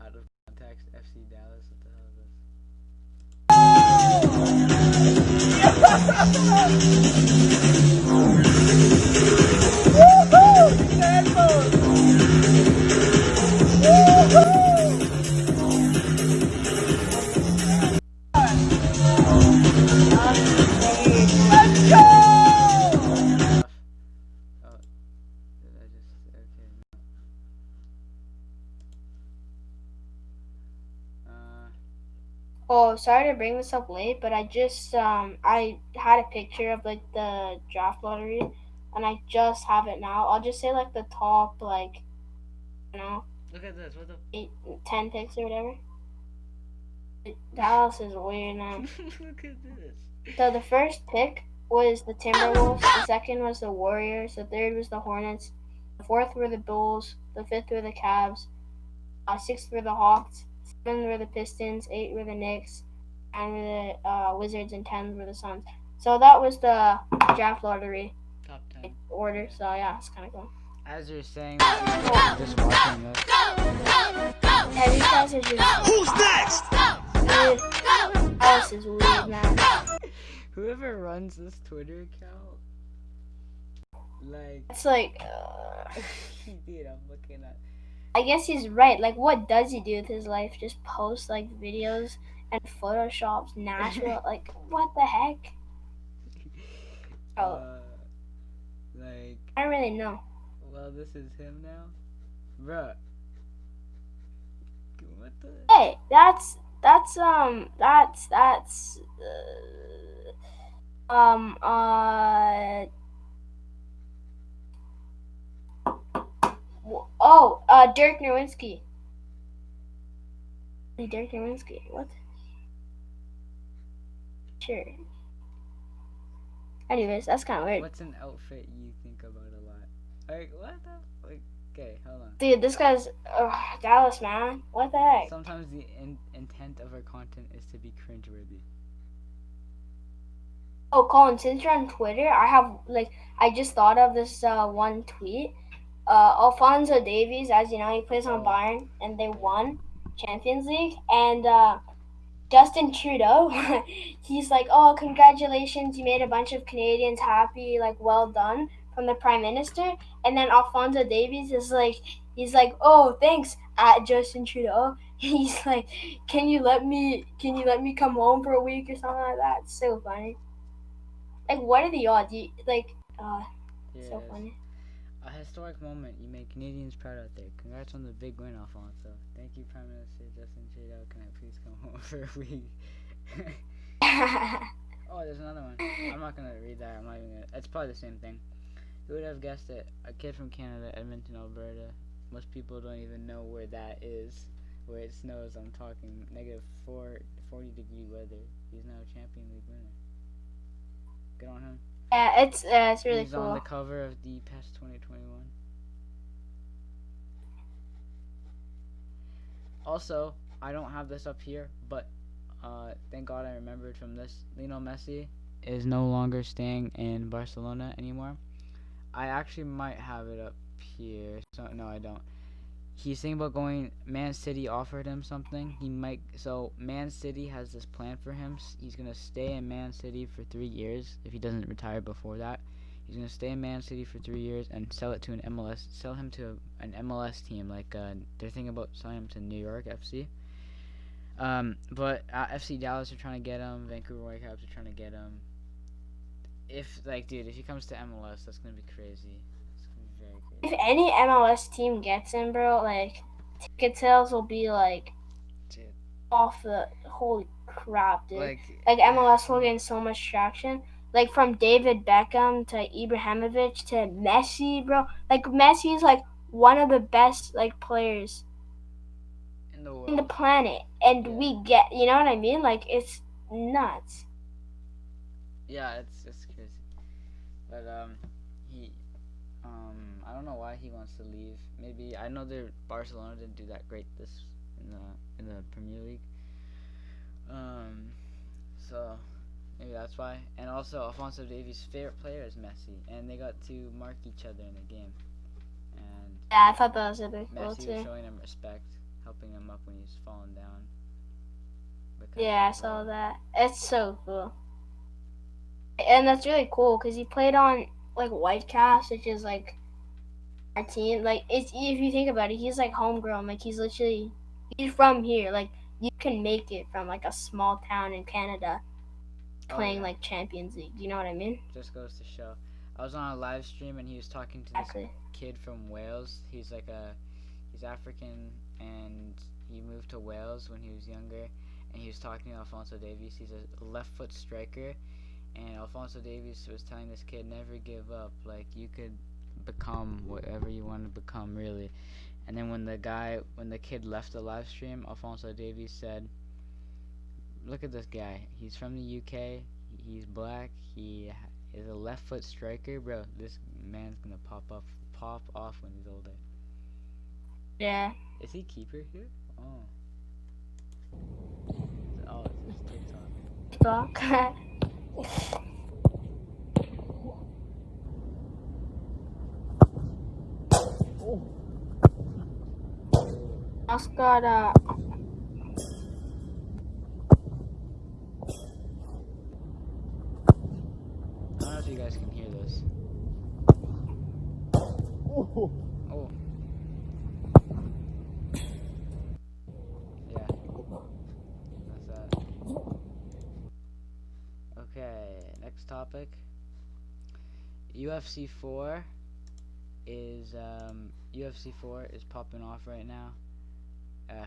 Out of context, FC Dallas. What the hell is this? Oh, did I just okay? Oh, sorry to bring this up late, but I had a picture of like the draft lottery, and I just have it now. I'll just say like the top like, Look at this. What the? 10 picks or whatever. Dallas is weird now. Look at this. So the first pick was the Timberwolves. The second was the Warriors. The third was the Hornets. The fourth were the Bulls. The fifth were the Cavs. Sixth were the Hawks. Seven were the Pistons. Eight were the Knicks. Nine were the Wizards, and 10 were the Suns. So that was the draft lottery Top 10 order. So yeah, it's kind of cool. As you're saying that, you're just watching this. Yeah, these guys are just. Who's next? Weird. Dallas is weird, man. Whoever runs this Twitter account, like, It's like. dude, I'm looking at. I guess he's right. Like, what does he do with his life? Just post like videos and photoshops Nashville. Like, what the heck? Like, I don't really know. well, this is him now, bruh. What the? Hey, that's Dirk Nowitzki. Dirk Nowitzki. What? Sure. Anyways, that's kind of weird. What's an outfit you think about a lot? Like, what the? Like, okay, hold on. Dude, this guy's Dallas, man. What the heck? Sometimes the intent of our content is to be cringeworthy. Oh, Colin, since you're on Twitter, I have like I just thought of this one tweet. Alfonso Davies, as you know, he plays on Oh, Bayern, and they yeah. won Champions League. And Justin Trudeau, he's like, "Oh, congratulations! You made a bunch of Canadians happy. Like, well done from the Prime Minister." And then Alfonso Davies is like, he's like, "Oh, thanks, at Justin Trudeau." He's like, Can you let me come home for a week or something like that?" It's so funny. Like, what are the odds? Here So it is. funny. A historic moment. You make Canadians proud out there. Congrats on the big win, Alfonso. Thank you, Prime Minister Justin Trudeau. Can I please come home for a week? Oh, there's another one. I'm not gonna read that. I'm not even gonna. It's probably the same thing. Who would have guessed it? A kid from Canada, Edmonton, Alberta. Most people don't even know where that is. Where it snows. I'm talking negative 40-degree weather. He's now a Champion League winner. Good on him. Yeah, it's really He's on the cool. cover of the PES 2021. Also, I don't have this up here, but thank God I remembered from this. Lionel Messi is no longer staying in Barcelona anymore. I actually might have it up here. So no, I don't. He's thinking about going. Man City offered him something. He might. So Man City has this plan for him. He's gonna stay in Man City for 3 years if he doesn't retire before that. He's gonna stay in Man City for 3 years and sell it to an MLS. Sell him to an MLS team. Like they're thinking about selling him to New York FC. But FC Dallas are trying to get him. Vancouver Whitecaps are trying to get him. If like, dude, if he comes to MLS, that's gonna be crazy. It's gonna be very If crazy. any MLS team gets him, bro, like ticket sales will be like Dude, off the holy crap, dude. like, Like MLS will gain so much traction. Like from David Beckham to Ibrahimovic to Messi, bro. Like Messi is like one of the best like players in the in the world. planet, and Yeah. we get, you know what I mean? Like it's nuts. Yeah, it's crazy. But he I don't know why he wants to leave. Maybe I know that Barcelona didn't do that great this in the Premier League. Um, so maybe that's why. And also, Alfonso Davies' favorite player is Messi, and they got to mark each other in a game. And Yeah, I thought that was a big cool Messi was too. showing him respect, helping him up when he was falling down because Yeah, I of saw that. It's so cool. And that's really cool because he played on like Whitecaps, which is like our team. Like it's, if you think about it, he's like homegrown. Like he's from here. Like you can make it from like a small town in Canada oh playing yeah, like Champions League. You know what I mean? just goes to show. I was on a live stream and he was talking to this Exactly. kid from Wales. He's African and he moved to Wales when he was younger. And he was talking to Alfonso Davies. He's a left foot striker, and Alfonso Davies was telling this kid, never give up. Like you could become whatever you want to become, really. And then when the kid left the live stream, Alfonso Davies said, "Look at this guy. He's from the UK. He's black. He is a left foot striker, bro. This man's gonna pop off when he's older." Yeah. Is he keeper here? Oh, oh, it's just TikTok. Fuck. Also got I don't know if you guys can hear this. Oh, yeah, that's that. Okay, next topic. UFC 4 UFC 4 is popping off right now.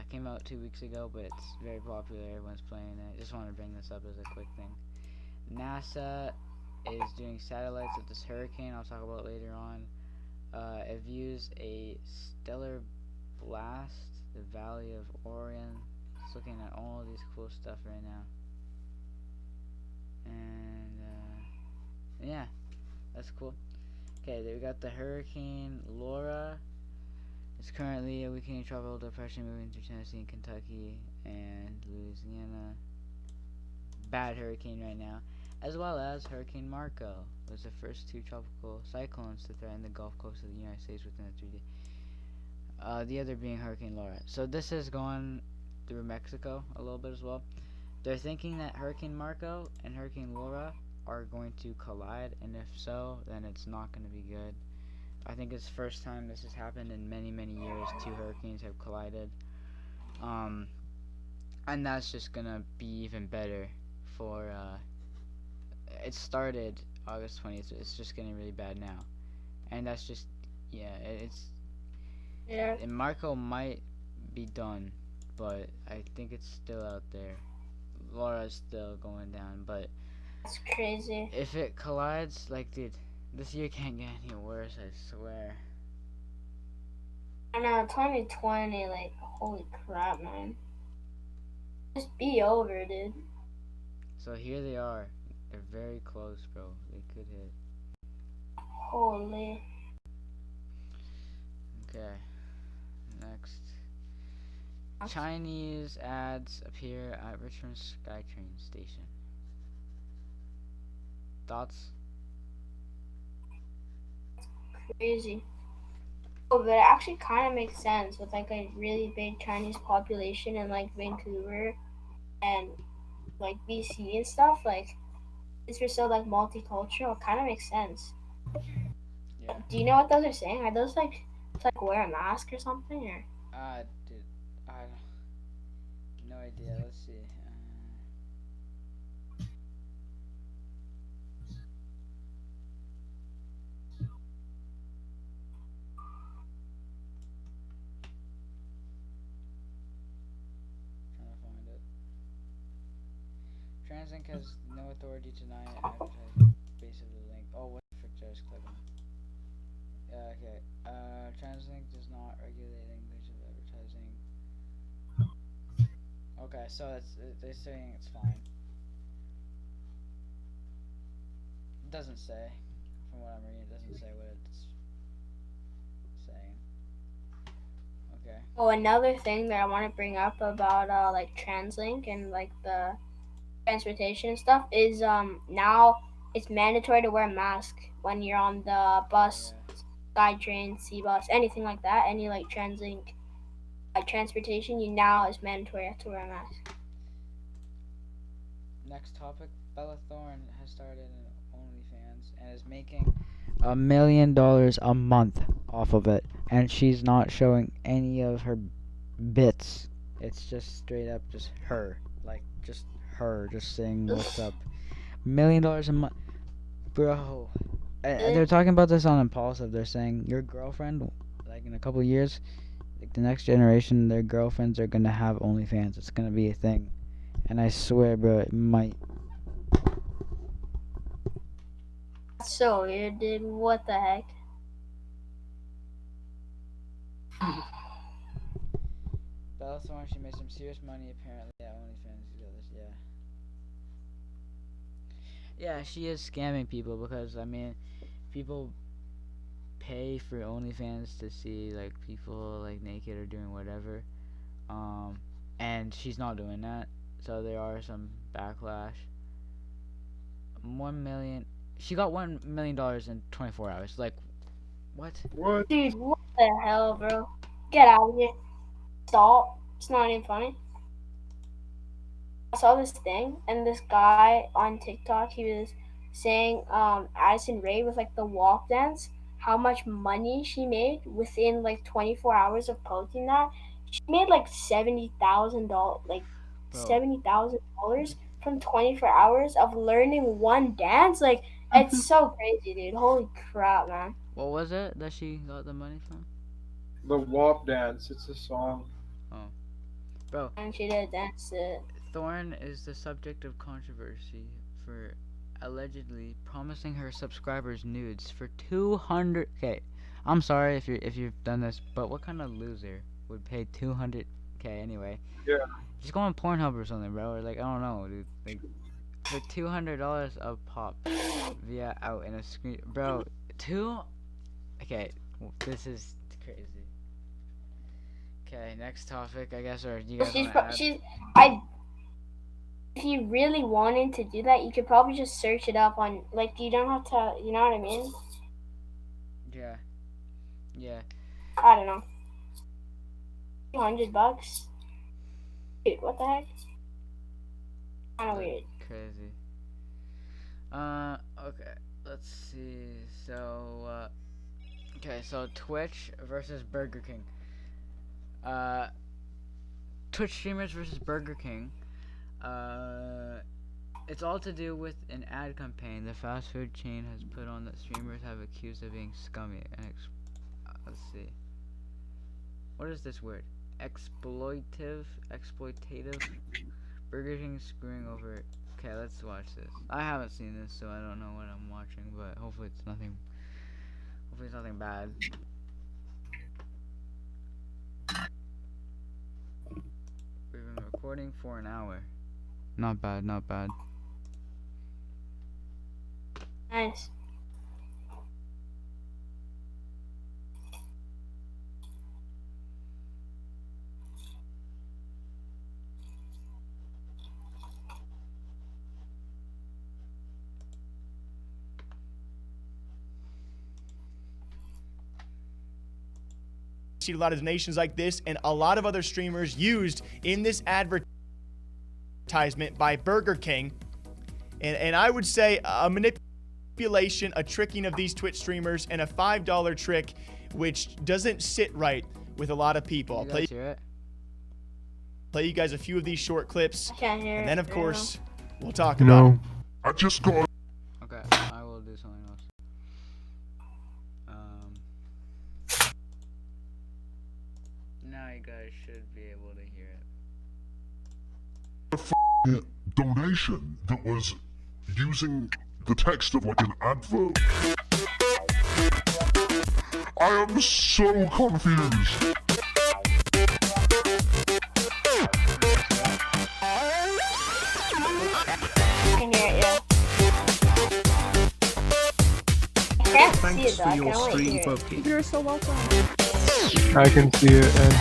Came out 2 weeks ago, but it's very popular. Everyone's playing it. Just want to bring this up as a quick thing. NASA is doing satellites of this hurricane. I'll talk about later on. It views a stellar blast, the Valley of Orion. It's looking at all this cool stuff right now. And yeah, that's cool. Okay, we got the Hurricane Laura. It's currently a weakening tropical depression moving through Tennessee and Kentucky and Louisiana. Bad hurricane right now. as well as Hurricane Marco was the first two tropical cyclones to threaten the Gulf Coast of the United States within a 3 day. The other being Hurricane Laura. So this is going through Mexico a little bit as well. They're thinking that Hurricane Marco and Hurricane Laura are going to collide, and if so, then it's not going to be good. I think it's the first time this has happened in many, many years. Two hurricanes have collided. Um, and that's just going to be even better for, it started August 20th. It's just getting really bad now. And that's just, yeah, Yeah, and Marco might be done, but I think it's still out there. Laura's still going down, but that's crazy. if it collides, like, dude, this year can't get any worse, I swear. I know, 2020, like, holy crap, man. Just be over, dude. So here they are. They're very close, bro. They could hit. Holy. Okay. Next. Chinese ads appear at Richmond SkyTrain station. Thoughts? Crazy. Oh, but it actually kind of makes sense with like a really big Chinese population in like Vancouver and like BC and stuff. Like, since we're so like multicultural, it kind of makes sense. Yeah. Do you know what those are saying? Are those like to like wear a mask or something? Or Dude, I no idea. Let's see. Trying to find it. TransLink has no authority to deny advertising base of the link. Oh, what the frick did I just click on? Okay. TransLink does not regulate English of advertising. Okay, so they're saying it's fine. It doesn't say. From what I'm reading, it doesn't say what it's saying. Okay. oh, another thing that I want to bring up about like TransLink and like the transportation and stuff is now it's mandatory to wear a mask when you're on the Oh bus, yeah. SkyTrain, sea bus, anything like that. Any like TransLink transportation, you now is mandatory to wear a mask. Next topic. Bella Thorne has started an OnlyFans and is making $1 million a month off of it, and she's not showing any of her bits. It's just straight up just her, like just her, just saying what's up. $1 million a month, bro. And they're talking about this on Impulsive. They're saying your girlfriend, like in a couple years, like the next generation, their girlfriends are gonna have OnlyFans. It's gonna be a thing, and I swear, bro, it might. That's so weird, dude. What the heck? Bella Thorne, she made some serious money apparently at OnlyFans. Yeah. Yeah, she is scamming people because I mean, people pay for OnlyFans to see like people like naked or doing whatever. Um, and she's not doing that, so there are some backlash. 1 million. She got $1 million in 24 hours. Like, what? What? Dude, what the hell, bro? Get out of here. Stop. It's not even funny. I saw this thing, and this guy on TikTok, he was saying Addison Rae with like the walk dance, how much money she made within like 24 hours of posting that. She made like $70,000, like Bro, $70,000 from 24 hours of learning one dance. Like, it's so crazy, dude. Holy crap, man! what was it that she got the money from? The WAP dance. It's a song. Oh, bro, And she did dance it. Thorne is the subject of controversy for allegedly promising her subscribers nudes for 200. Okay, I'm sorry if you've done this, but what kind of loser would pay 200K anyway? Yeah. Just go on Pornhub or something, bro. Or like I don't know, dude. Like for $200 a pop via out in a screen, bro. Two. Okay, this is crazy. Okay, next topic, I guess, or you guys want to add? She's I if you really wanted to do that, you could probably just search it up on, like, you don't have to, you know what I mean? Yeah. Yeah. I don't know. $200? Dude, what the heck? Kind of weird. Crazy. Okay. Let's see. So, okay, so Twitch versus Burger King. Twitch streamers versus Burger King. It's all to do with an ad campaign the fast food chain has put on that streamers have accused of being scummy and let's see. What is this word? Exploitative? Burger King screwing over. Okay, let's watch this. I haven't seen this, so I don't know what I'm watching, but hopefully it's nothing bad. We've been recording for an hour. Not bad, not bad. Nice. A lot of donations like this, and a lot of other streamers used in this advertisement by Burger King. And I would say a manipulation, a tricking of these Twitch streamers, and a $5 trick, which doesn't sit right with a lot of people. I'll play you guys a few of these short clips, I can't hear it. and then of course we'll talk about it. I just got. Okay, I will do something else. Now you guys should be able to hear it. Donation that was using the text of like an advert. I am so confused. I can hear it, yeah. I can't see Thanks it though, for I your can only stream, hear it. folks. You're so welcome. I can see it, and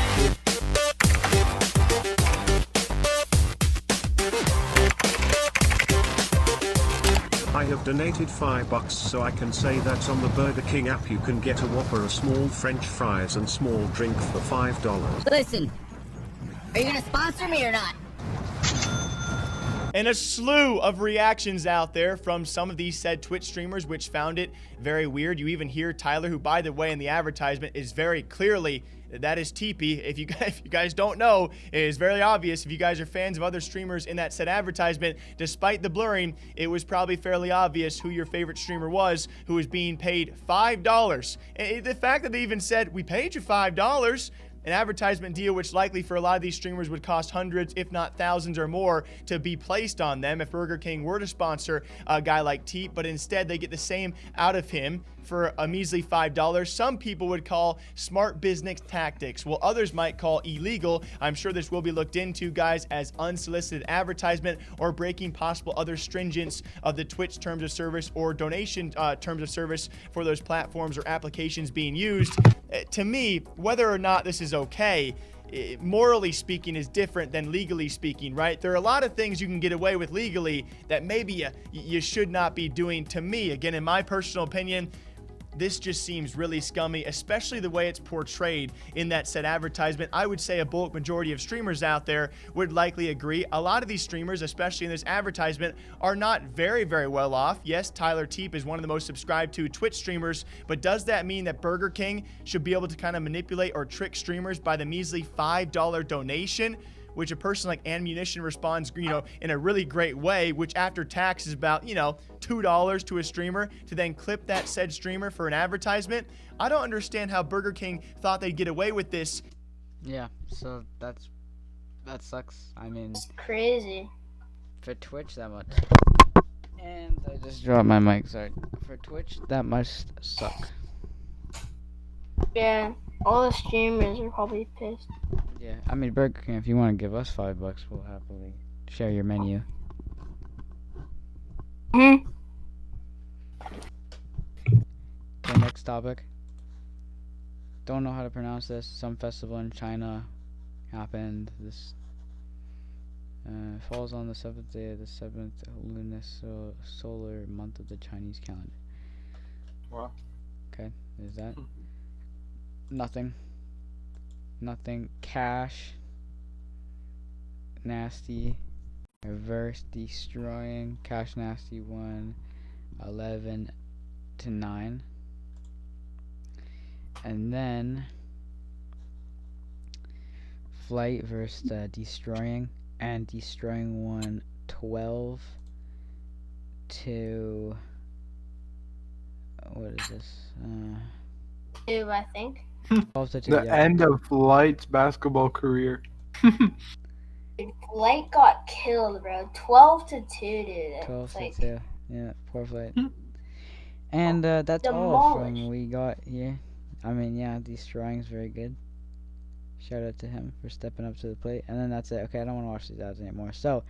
I have donated $5 so I can say that on the Burger King app you can get a Whopper, a small French fries and small drink for $5. Listen, are you gonna sponsor me or not? And a slew of reactions out there from some of these said Twitch streamers, which found it very weird. You even hear Tyler, who, by the way, in the advertisement is very clearly, that is TP. If you guys don't know, it is very obvious. If you guys are fans of other streamers in that said advertisement, despite the blurring, it was probably fairly obvious who your favorite streamer was, who was being paid $5. And the fact that they even said, we paid you $5, an advertisement deal which likely for a lot of these streamers would cost hundreds, if not thousands or more, to be placed on them if Burger King were to sponsor a guy like Teep, but instead they get the same out of him for a measly $5. Some people would call smart business tactics, while others might call illegal. I'm sure this will be looked into, guys, as unsolicited advertisement or breaking possible other stringents of the Twitch terms of service or donation terms of service for those platforms or applications being used. To me, whether or not this is okay, morally speaking, is different than legally speaking, right? There are a lot of things you can get away with legally that maybe you should not be doing. To me, again, in my personal opinion, this just seems really scummy, especially the way it's portrayed in that said advertisement. I would say a bulk majority of streamers out there would likely agree. A lot of these streamers, especially in this advertisement, are not very, very well off. Yes, Tyler Teep is one of the most subscribed to Twitch streamers, but does that mean that Burger King should be able to kind of manipulate or trick streamers by the measly $5 donation? Which a person like Ammunition responds, in a really great way, which after tax is about, $2 to a streamer to then clip that said streamer for an advertisement. I don't understand how Burger King thought they'd get away with this. Yeah, so that sucks. I mean, It's crazy. for Twitch, that much. And I just dropped my mic, sorry. For Twitch, that must suck. Yeah, all the streamers are probably pissed. Yeah, I mean, Burger King, if you want to give us $5, we'll happily share your menu. Okay, next topic. Don't know how to pronounce this. Some festival in China happened. Falls on the 7th day of the 7th solar month of the Chinese calendar. Wow. Okay, is that? Nothing. Cash. Nasty. Reverse destroying. Cash nasty 1. 11 to 9. And then flight versus destroying. And destroying 1. 12 to... What is this? 2, I think. 12 to 2, The yeah. end of Light's basketball career. Dude, Light got killed, bro. 12 to 2, dude. 12 It's to like 2. Yeah, poor flight. And that's all demolished. from we got here. I mean, yeah, destroying's very good. Shout out to him for stepping up to the plate. And then that's it. Okay, I don't want to watch these ads anymore. So,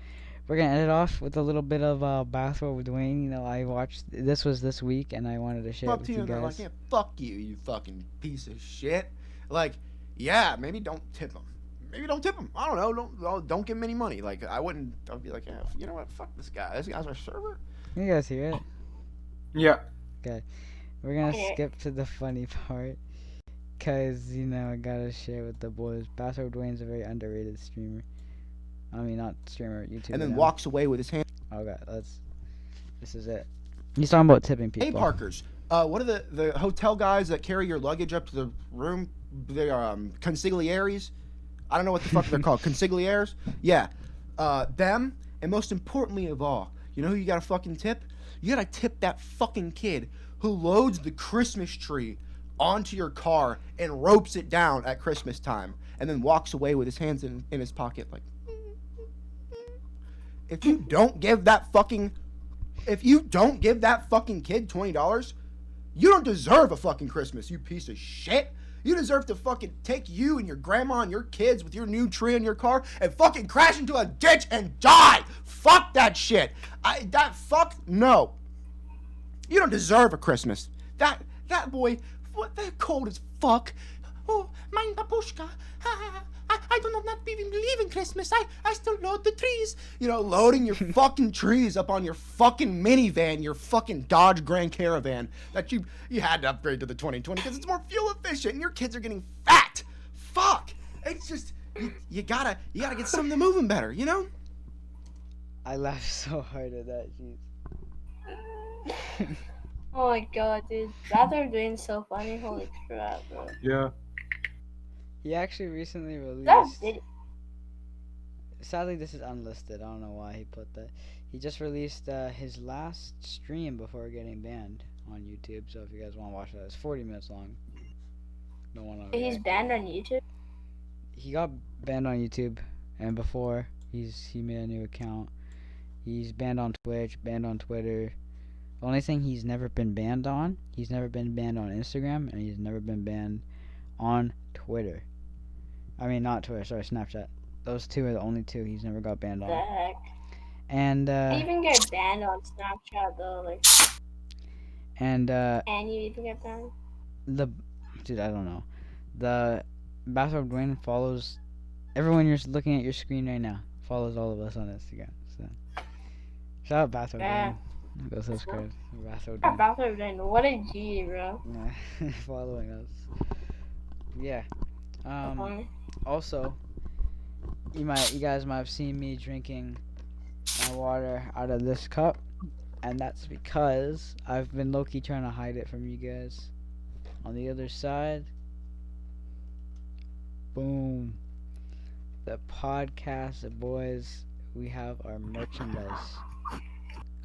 we're going to end it off with a little bit of Bathrobe with Dwayne. You know, I watched, this was this week, and I wanted to share it Up with to you, you and they're like, guys. yeah, fuck you, you fucking piece of shit. Like, yeah, maybe don't tip them. Maybe don't tip him. I don't know. Don't give him any money. Like, I wouldn't. I'd be like, yeah, you know what? Fuck this guy. This guy's our server. You guys hear it? Yeah. We're going to Okay. skip to the funny part. Because, you know, I got to share with the boys. Bathrobe Dwayne's a very underrated streamer. I mean, not streamer, YouTuber. And then now. walks away with his hand. Okay, this is it. He's talking about tipping Hey, people. Parkers. What are the hotel guys that carry your luggage up to the room? They are consiglieres. I don't know what the fuck they're called. Consiglieres? Yeah. Them, and most importantly of all, you know who you gotta fucking tip? You gotta tip that fucking kid who loads the Christmas tree onto your car and ropes it down at Christmas time and then walks away with his hands in his pocket like... If you don't give that fucking kid $20, you don't deserve a fucking Christmas, you piece of shit. You deserve to fucking take you and your grandma and your kids with your new tree in your car and fucking crash into a ditch and die. Fuck that shit. No. You don't deserve a Christmas. That boy, they're cold as fuck. Oh, mein babushka. I do not even believe in Christmas. I still load the trees. You know, loading your fucking trees up on your fucking minivan, your fucking Dodge Grand Caravan that you had to upgrade to the 2020 because it's more fuel efficient and your kids are getting fat. Fuck. It's just, you gotta get something moving better, you know? I laughed so hard at that, jeez. Oh my god, dude. Bathrobe Dwayne's so funny. Holy crap, bro. Yeah. He actually recently That released... video. Sadly, this is unlisted. I don't know why he put that. He just released his last stream before getting banned on YouTube. So if you guys want to watch that, it's 40 minutes long. Don't want to. He's banned on YouTube. He got banned on YouTube, and before he made a new account. He's banned on Twitch, banned on Twitter. The only thing he's never been banned on, he's never been banned on Instagram, and he's never been banned on Twitter. I mean, not Twitter, sorry, Snapchat. Those two are the only two he's never got banned The on. heck? And, You even get banned on Snapchat though, like. and, Can you even get banned? Dude, I don't know. The Bathrobe Dwayne follows everyone you're looking at your screen right now. Follows all of us on Instagram. So, shout out Bathrobe Yeah. Dwayne. Go subscribe. Bathrobe Yeah, Dwayne. Bathrobe Dwayne, what a G, bro. Yeah, following us. Yeah. Funny. Also, you guys might have seen me drinking my water out of this cup, and that's because I've been low-key trying to hide it from you guys. On the other side, boom, the podcast boys. We have our merchandise.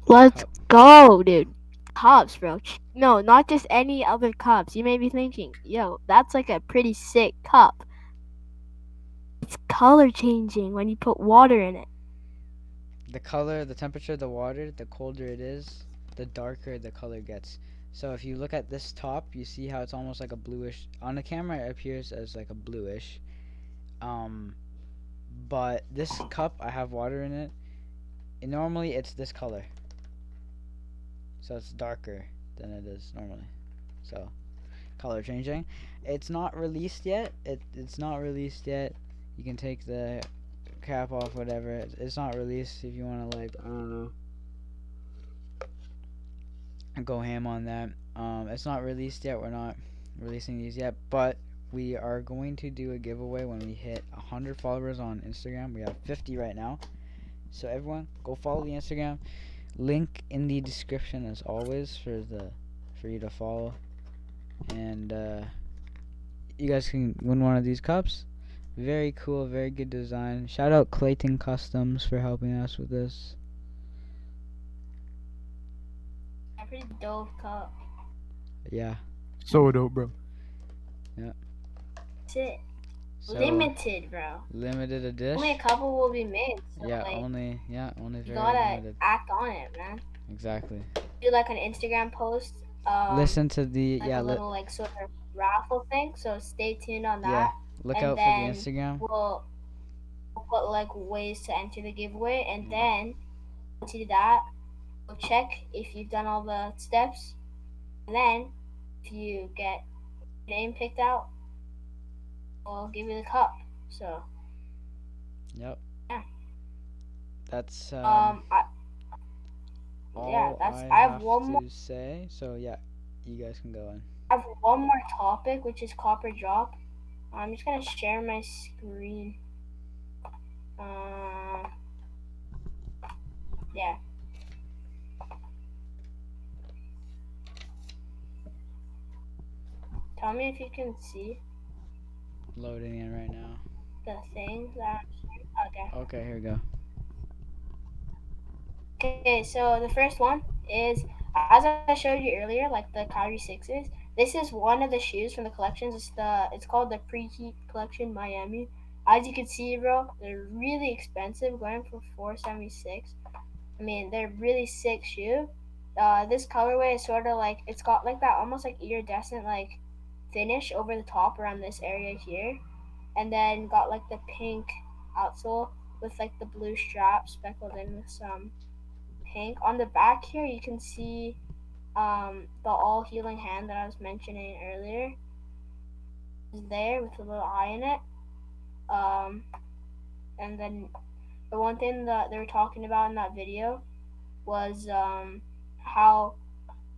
Let's Cup. go, dude. Cups, bro. No, not just any other cups. You may be thinking, yo, that's like a pretty sick cup. It's color changing when you put water in it. The color, the temperature of the water, the colder it is, the darker the color gets. So if you look at this top, you see how it's almost like a bluish. On the camera, it appears as like a bluish. But this cup, I have water in it. And normally, it's this color. So it's darker than it is normally. So, color changing. It's not released yet. It's not released yet. You can take the cap off whatever. It's not released. If you want to like, I don't know, go ham on that. It's not released yet. We're not releasing these yet, but we are going to do a giveaway when we hit 100 followers on Instagram. We have 50 right now. So everyone, go follow the Instagram. Link in the description as always for you to follow, and you guys can win one of these cups. Very cool, very good design. Shout out Clayton Customs for helping us with this. A pretty dope cup. Yeah. So dope, bro. That's it. So Limited, bro. limited edition. Only a couple will be made. So Yeah, like, only you very gotta limited. act on it, man. Exactly. Do like an Instagram post. Listen to the Like a little like sort of raffle thing. So stay tuned on yeah. that. Look And out for the then Instagram. we'll put like ways to enter the giveaway, and then once you do that, we'll check if you've done all the steps, and then if you get your name picked out, we'll give you the cup. So Yep. yeah. That's I, all that's I I have have one more to say. So yeah, you guys can go in. I have one more topic, which is copper drop. I'm just gonna share my screen. Yeah. Tell me if you can see Loading in right now. the thing that I'm sharing. Okay. Okay, here we go. Okay, so the first one is, as I showed you earlier, like the Kyrie Sixes. This is one of the shoes from the collections. It's called the Preheat Collection Miami. As you can see, bro, they're really expensive, going for $476. I mean, they're really sick shoe. This colorway is sort of like, it's got like that almost like iridescent like finish over the top around this area here, and then got like the pink outsole with like the blue strap speckled in with some pink. On the back here, you can see the all healing hand that I was mentioning earlier is there with a little eye in it. And then the one thing that they were talking about in that video was how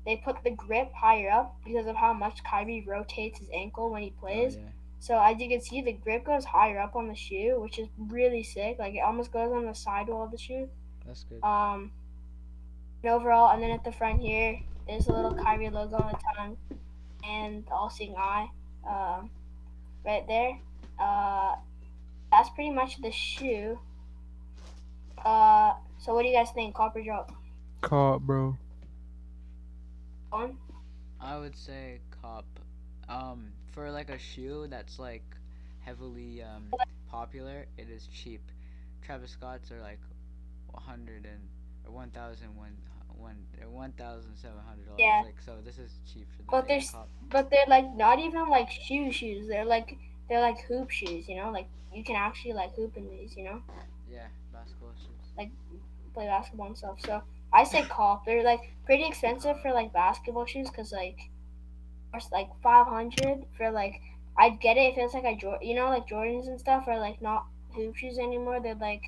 they put the grip higher up because of how much Kyrie rotates his ankle when he Oh plays. yeah, So as you can see, the grip goes higher up on the shoe, which is really sick. Like it almost goes on the sidewall of the shoe. that's good. And overall, and then at the front here, there's a little Kyrie logo on the tongue and the all-seeing eye, right there. Uh, that's pretty much the shoe. So what do you guys think? Copper drop Caught, bro. on? I would say cop. For like a shoe that's like heavily popular, it is cheap. Travis Scott's are like 100 and or 1,700 dollars. Yeah. Like so, this is cheap for the But thing. there's Cop. but they're like not even like shoes. They're like hoop shoes. You know, like you can actually like hoop in these. You know, Yeah, basketball shoes. like play basketball and stuff. So I say cop. They're like pretty expensive for like basketball shoes because like like 500 for like I'd get it if it's like you know, like Jordans and stuff are like not hoop shoes anymore. They're like,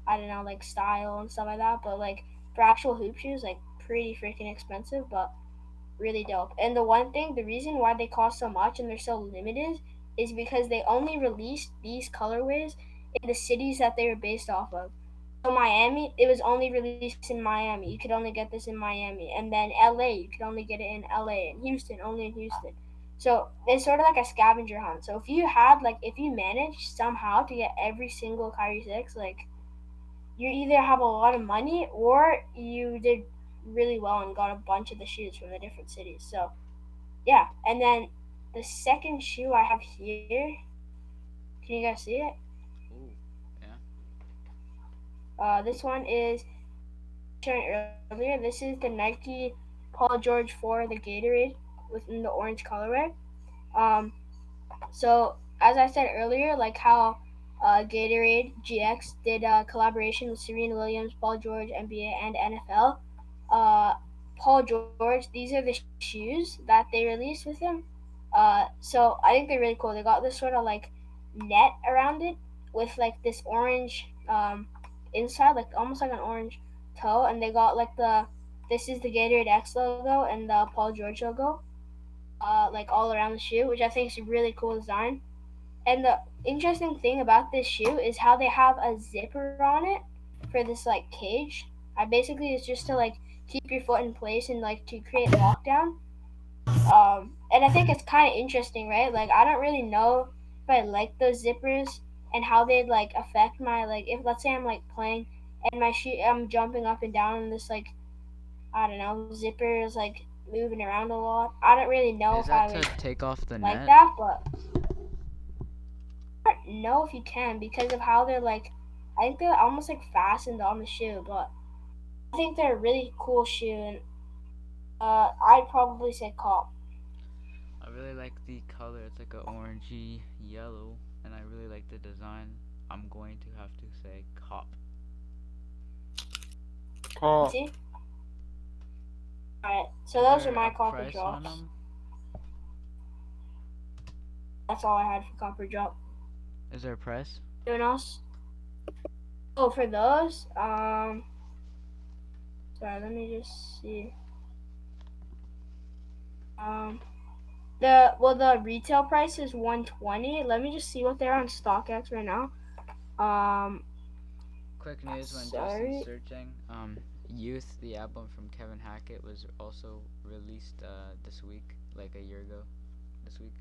I don't know, like style and stuff like that. But like for actual hoop shoes, like pretty freaking expensive, but really dope. And the one thing, the reason why they cost so much and they're so limited is because they only released these colorways in the cities that they were based off of. So Miami, it was only released in Miami. You could only get this in Miami, and then LA, you could only get it in LA, and Houston only in Houston. So it's sort of like a scavenger hunt. So if you managed somehow to get every single Kyrie Six, like you either have a lot of money or you did really well and got a bunch of the shoes from the different cities. So yeah, and then the second shoe I have here, can you guys see it? Ooh, yeah. This one is showing earlier. This is the Nike Paul George 4, the Gatorade within the orange colorway. Um, so as I said earlier, like how Gatorade GX did a collaboration with Serena Williams, Paul George, NBA, and NFL. Paul George, these are the shoes that they released with him. So I think they're really cool. They got this sort of like net around it with like this orange inside, like almost like an orange toe, and they got like the this is the Gatorade X logo and the Paul George logo, like all around the shoe, which I think is a really cool design. And the interesting thing about this shoe is how they have a zipper on it for this like cage. I basically it's just to like keep your foot in place and like to create lockdown. And I think it's kind of interesting, right? Like I don't really know if I like those zippers and how they'd like affect my like if let's say I'm like playing and my shoe I'm jumping up and down and this like I don't know zipper is like moving around a lot. I don't really know Is if I that would to take off the like net? that, but I don't know if you can because of how they're like. I think they're almost like fastened on the shoe, but I think they're a really cool shoe, and I'd probably say cop. I really like the color. It's like a orangey yellow, and I really like the design. I'm going to have to say cop. Cop. See? Alright, so Is those are there my a copper price on drops. them? That's all I had for copper drop. Is there a price? Anyone else? Oh, for those, sorry, let me just see. Um, the retail price is 120. Let me just see what they're on StockX right now. Um, Quick news when Justin's sorry. searching. Youth, the album from Kevin Hackett, was also released this week, like a year ago. This week.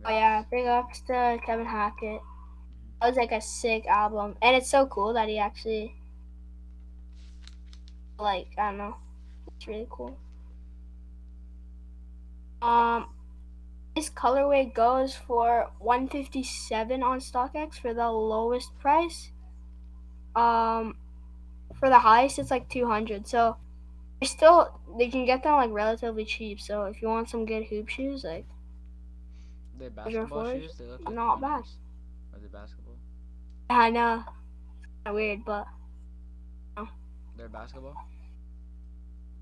Oh yeah, Congrats. big ups to Kevin Hackett. That was like a sick album, and it's so cool that he actually like I don't know, it's really cool. Um, this colorway goes for 157 on StockX for the lowest price. Um, for the highest it's like 200. So they're still they can get them like relatively cheap. So if you want some good hoop shoes, like They're Air basketball Force, shoes. They look like not bad. runners. Are they basketball? I know, it's kind of weird, but They're basketball.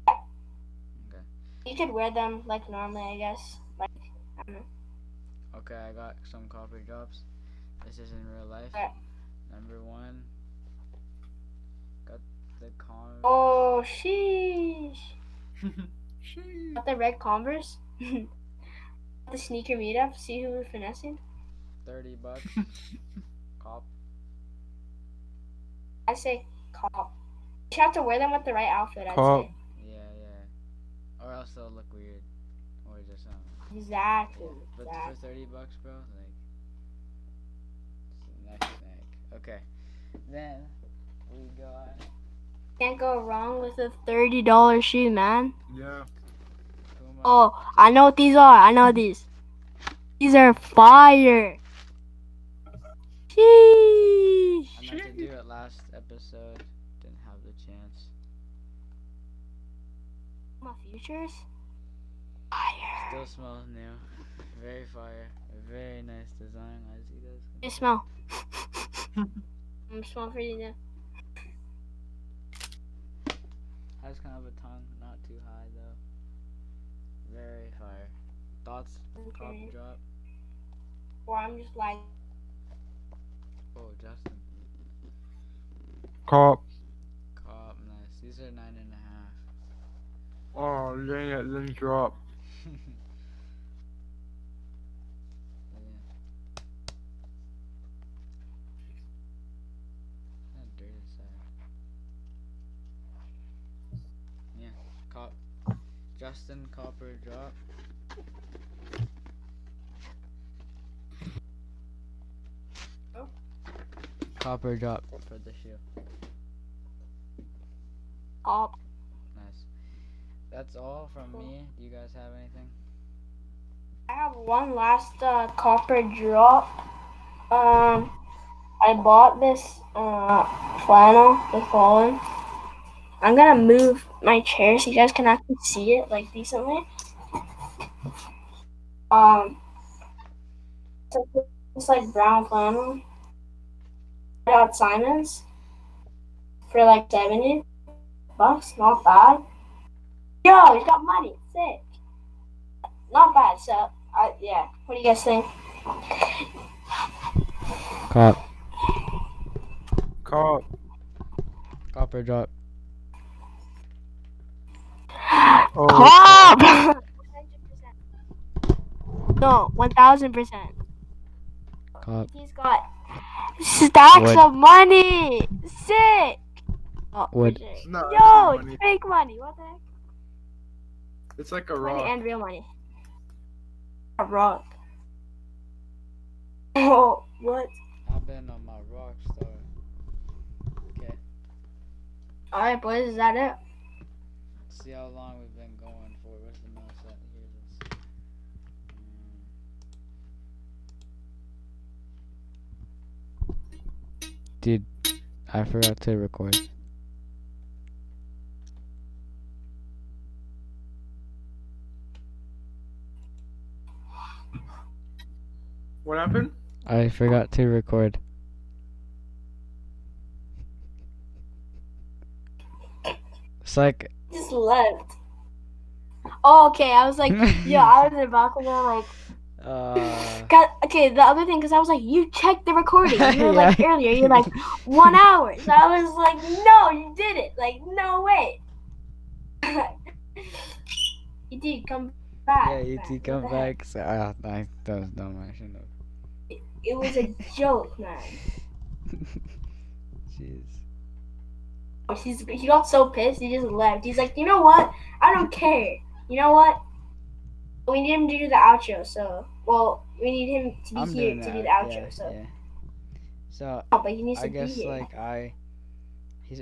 Okay. you could wear them like normally, I guess. Like I don't know. Okay, I got some copper drops. This is in real life. Alright. Number one. Got the Converse. Oh, sheesh. Got the red Converse. The sneaker meetup. See who we're finessing. $30. Cop. I say cop. You have to wear them with the right outfit. I'd Cop. say. Yeah, yeah. Or else they'll look weird. Or just Exactly. But Exactly. for $30, bro, like it's the next thing. Okay. Then we got Can't go wrong with a $30 shoe, man. Yeah. Puma. Oh, I know what these are. I know these. These are fire. Sheesh. I meant to do it last episode. Didn't have the chance. My futures. Fire. Still smells new. Very fire. A very nice design, as you guys can You smell. Smell pretty new. Has kind of a tongue, not too high though. Very fire. Thoughts? Cop Okay. drop. Or I'm just like. Oh, Justin. Cop. Cop, nice. These are 9.5. Oh, dang it, didn't drop. Yeah. Not dirty side. Yeah, cop. Justin Copper drop. Copper drop for the shoe. Cop. Nice. That's all from me. Do you guys have anything? I have one last copper drop. I bought this flannel, the fallen. I'm gonna move my chair so you guys can actually see it like decently. It's like brown flannel. I got Simon's for like $70. Not bad. Yo, he's got money. Sick. Not bad. So, yeah. What do you guys think? Cop. cop. Copper drop. Oh, Cop! 100%. No, 1000%. Cop. He's got stacks Wood. of money. Sick. Oh, Wood. for sure. it's not Yo, actually it's money. fake money. What the heck? It's like a Money rock. and real money. A rock. Oh, what? I've been on my rock star. Okay. Alright, boys, is that it? See how long we've been going for. Where's the mouse at? Here it is. Dude, I forgot to record. What happened? I forgot to record. It's like Just left. Oh, okay. I was like, yo, I was in the balcony, like, okay, the other thing, because I was like, you checked the recording. You were like, Yeah. earlier, you're like, 1 hour. So I was like, no, you did it. Like, no way. You did come back. Yeah, you man. two What come the heck? back. So, that was dumb. I shouldn't have. It was a joke, man. Jeez. He got so pissed, he just left. He's like, you know what? I don't care. You know what? We need him to do the outro, so. Well, we need him to be I'm here doing to that. do the outro, Yeah, so. yeah. So Oh, but he needs I to be guess here. like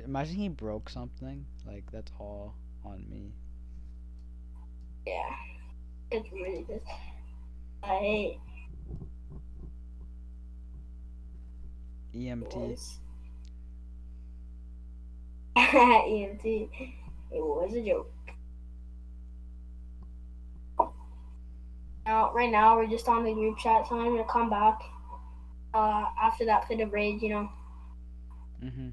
imagine he broke something. Like that's all on me. Yeah. It's really good. I hate EMT. boys. EMT. It was a joke. Right now, we're just on the group chat telling him to come back. After that fit of rage, you know. Mhm.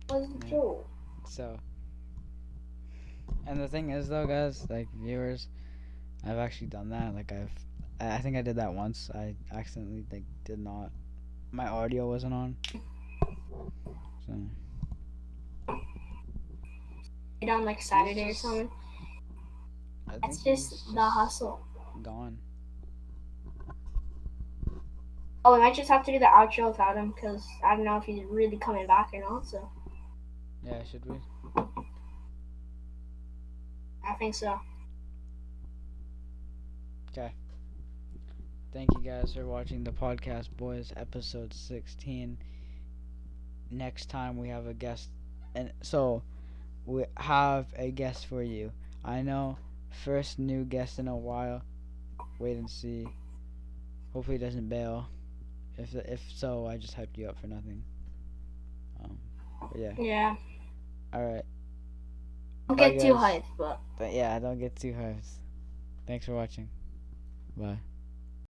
It was a Yeah. joke. So. And the thing is though, guys, like viewers, I've actually done that. Like I think I did that once. I accidentally like did not. My audio wasn't on. So. On like Saturday or something. I think That's he's just the hustle. gone. Oh, we might just have to do the outro without him because I don't know if he's really coming back or not. So Yeah, should we? I think so. Okay. Thank you guys for watching the podcast, boys. Episode 16. Next time we have a guest, and so we have a guest for you. I know, first new guest in a while. Wait and see. Hopefully, he doesn't bail. If so, I just hyped you up for nothing. But yeah. Yeah. All right. Don't Bye, get too guys. hyped, but. Yeah, don't get too hyped. Thanks for watching. Bye.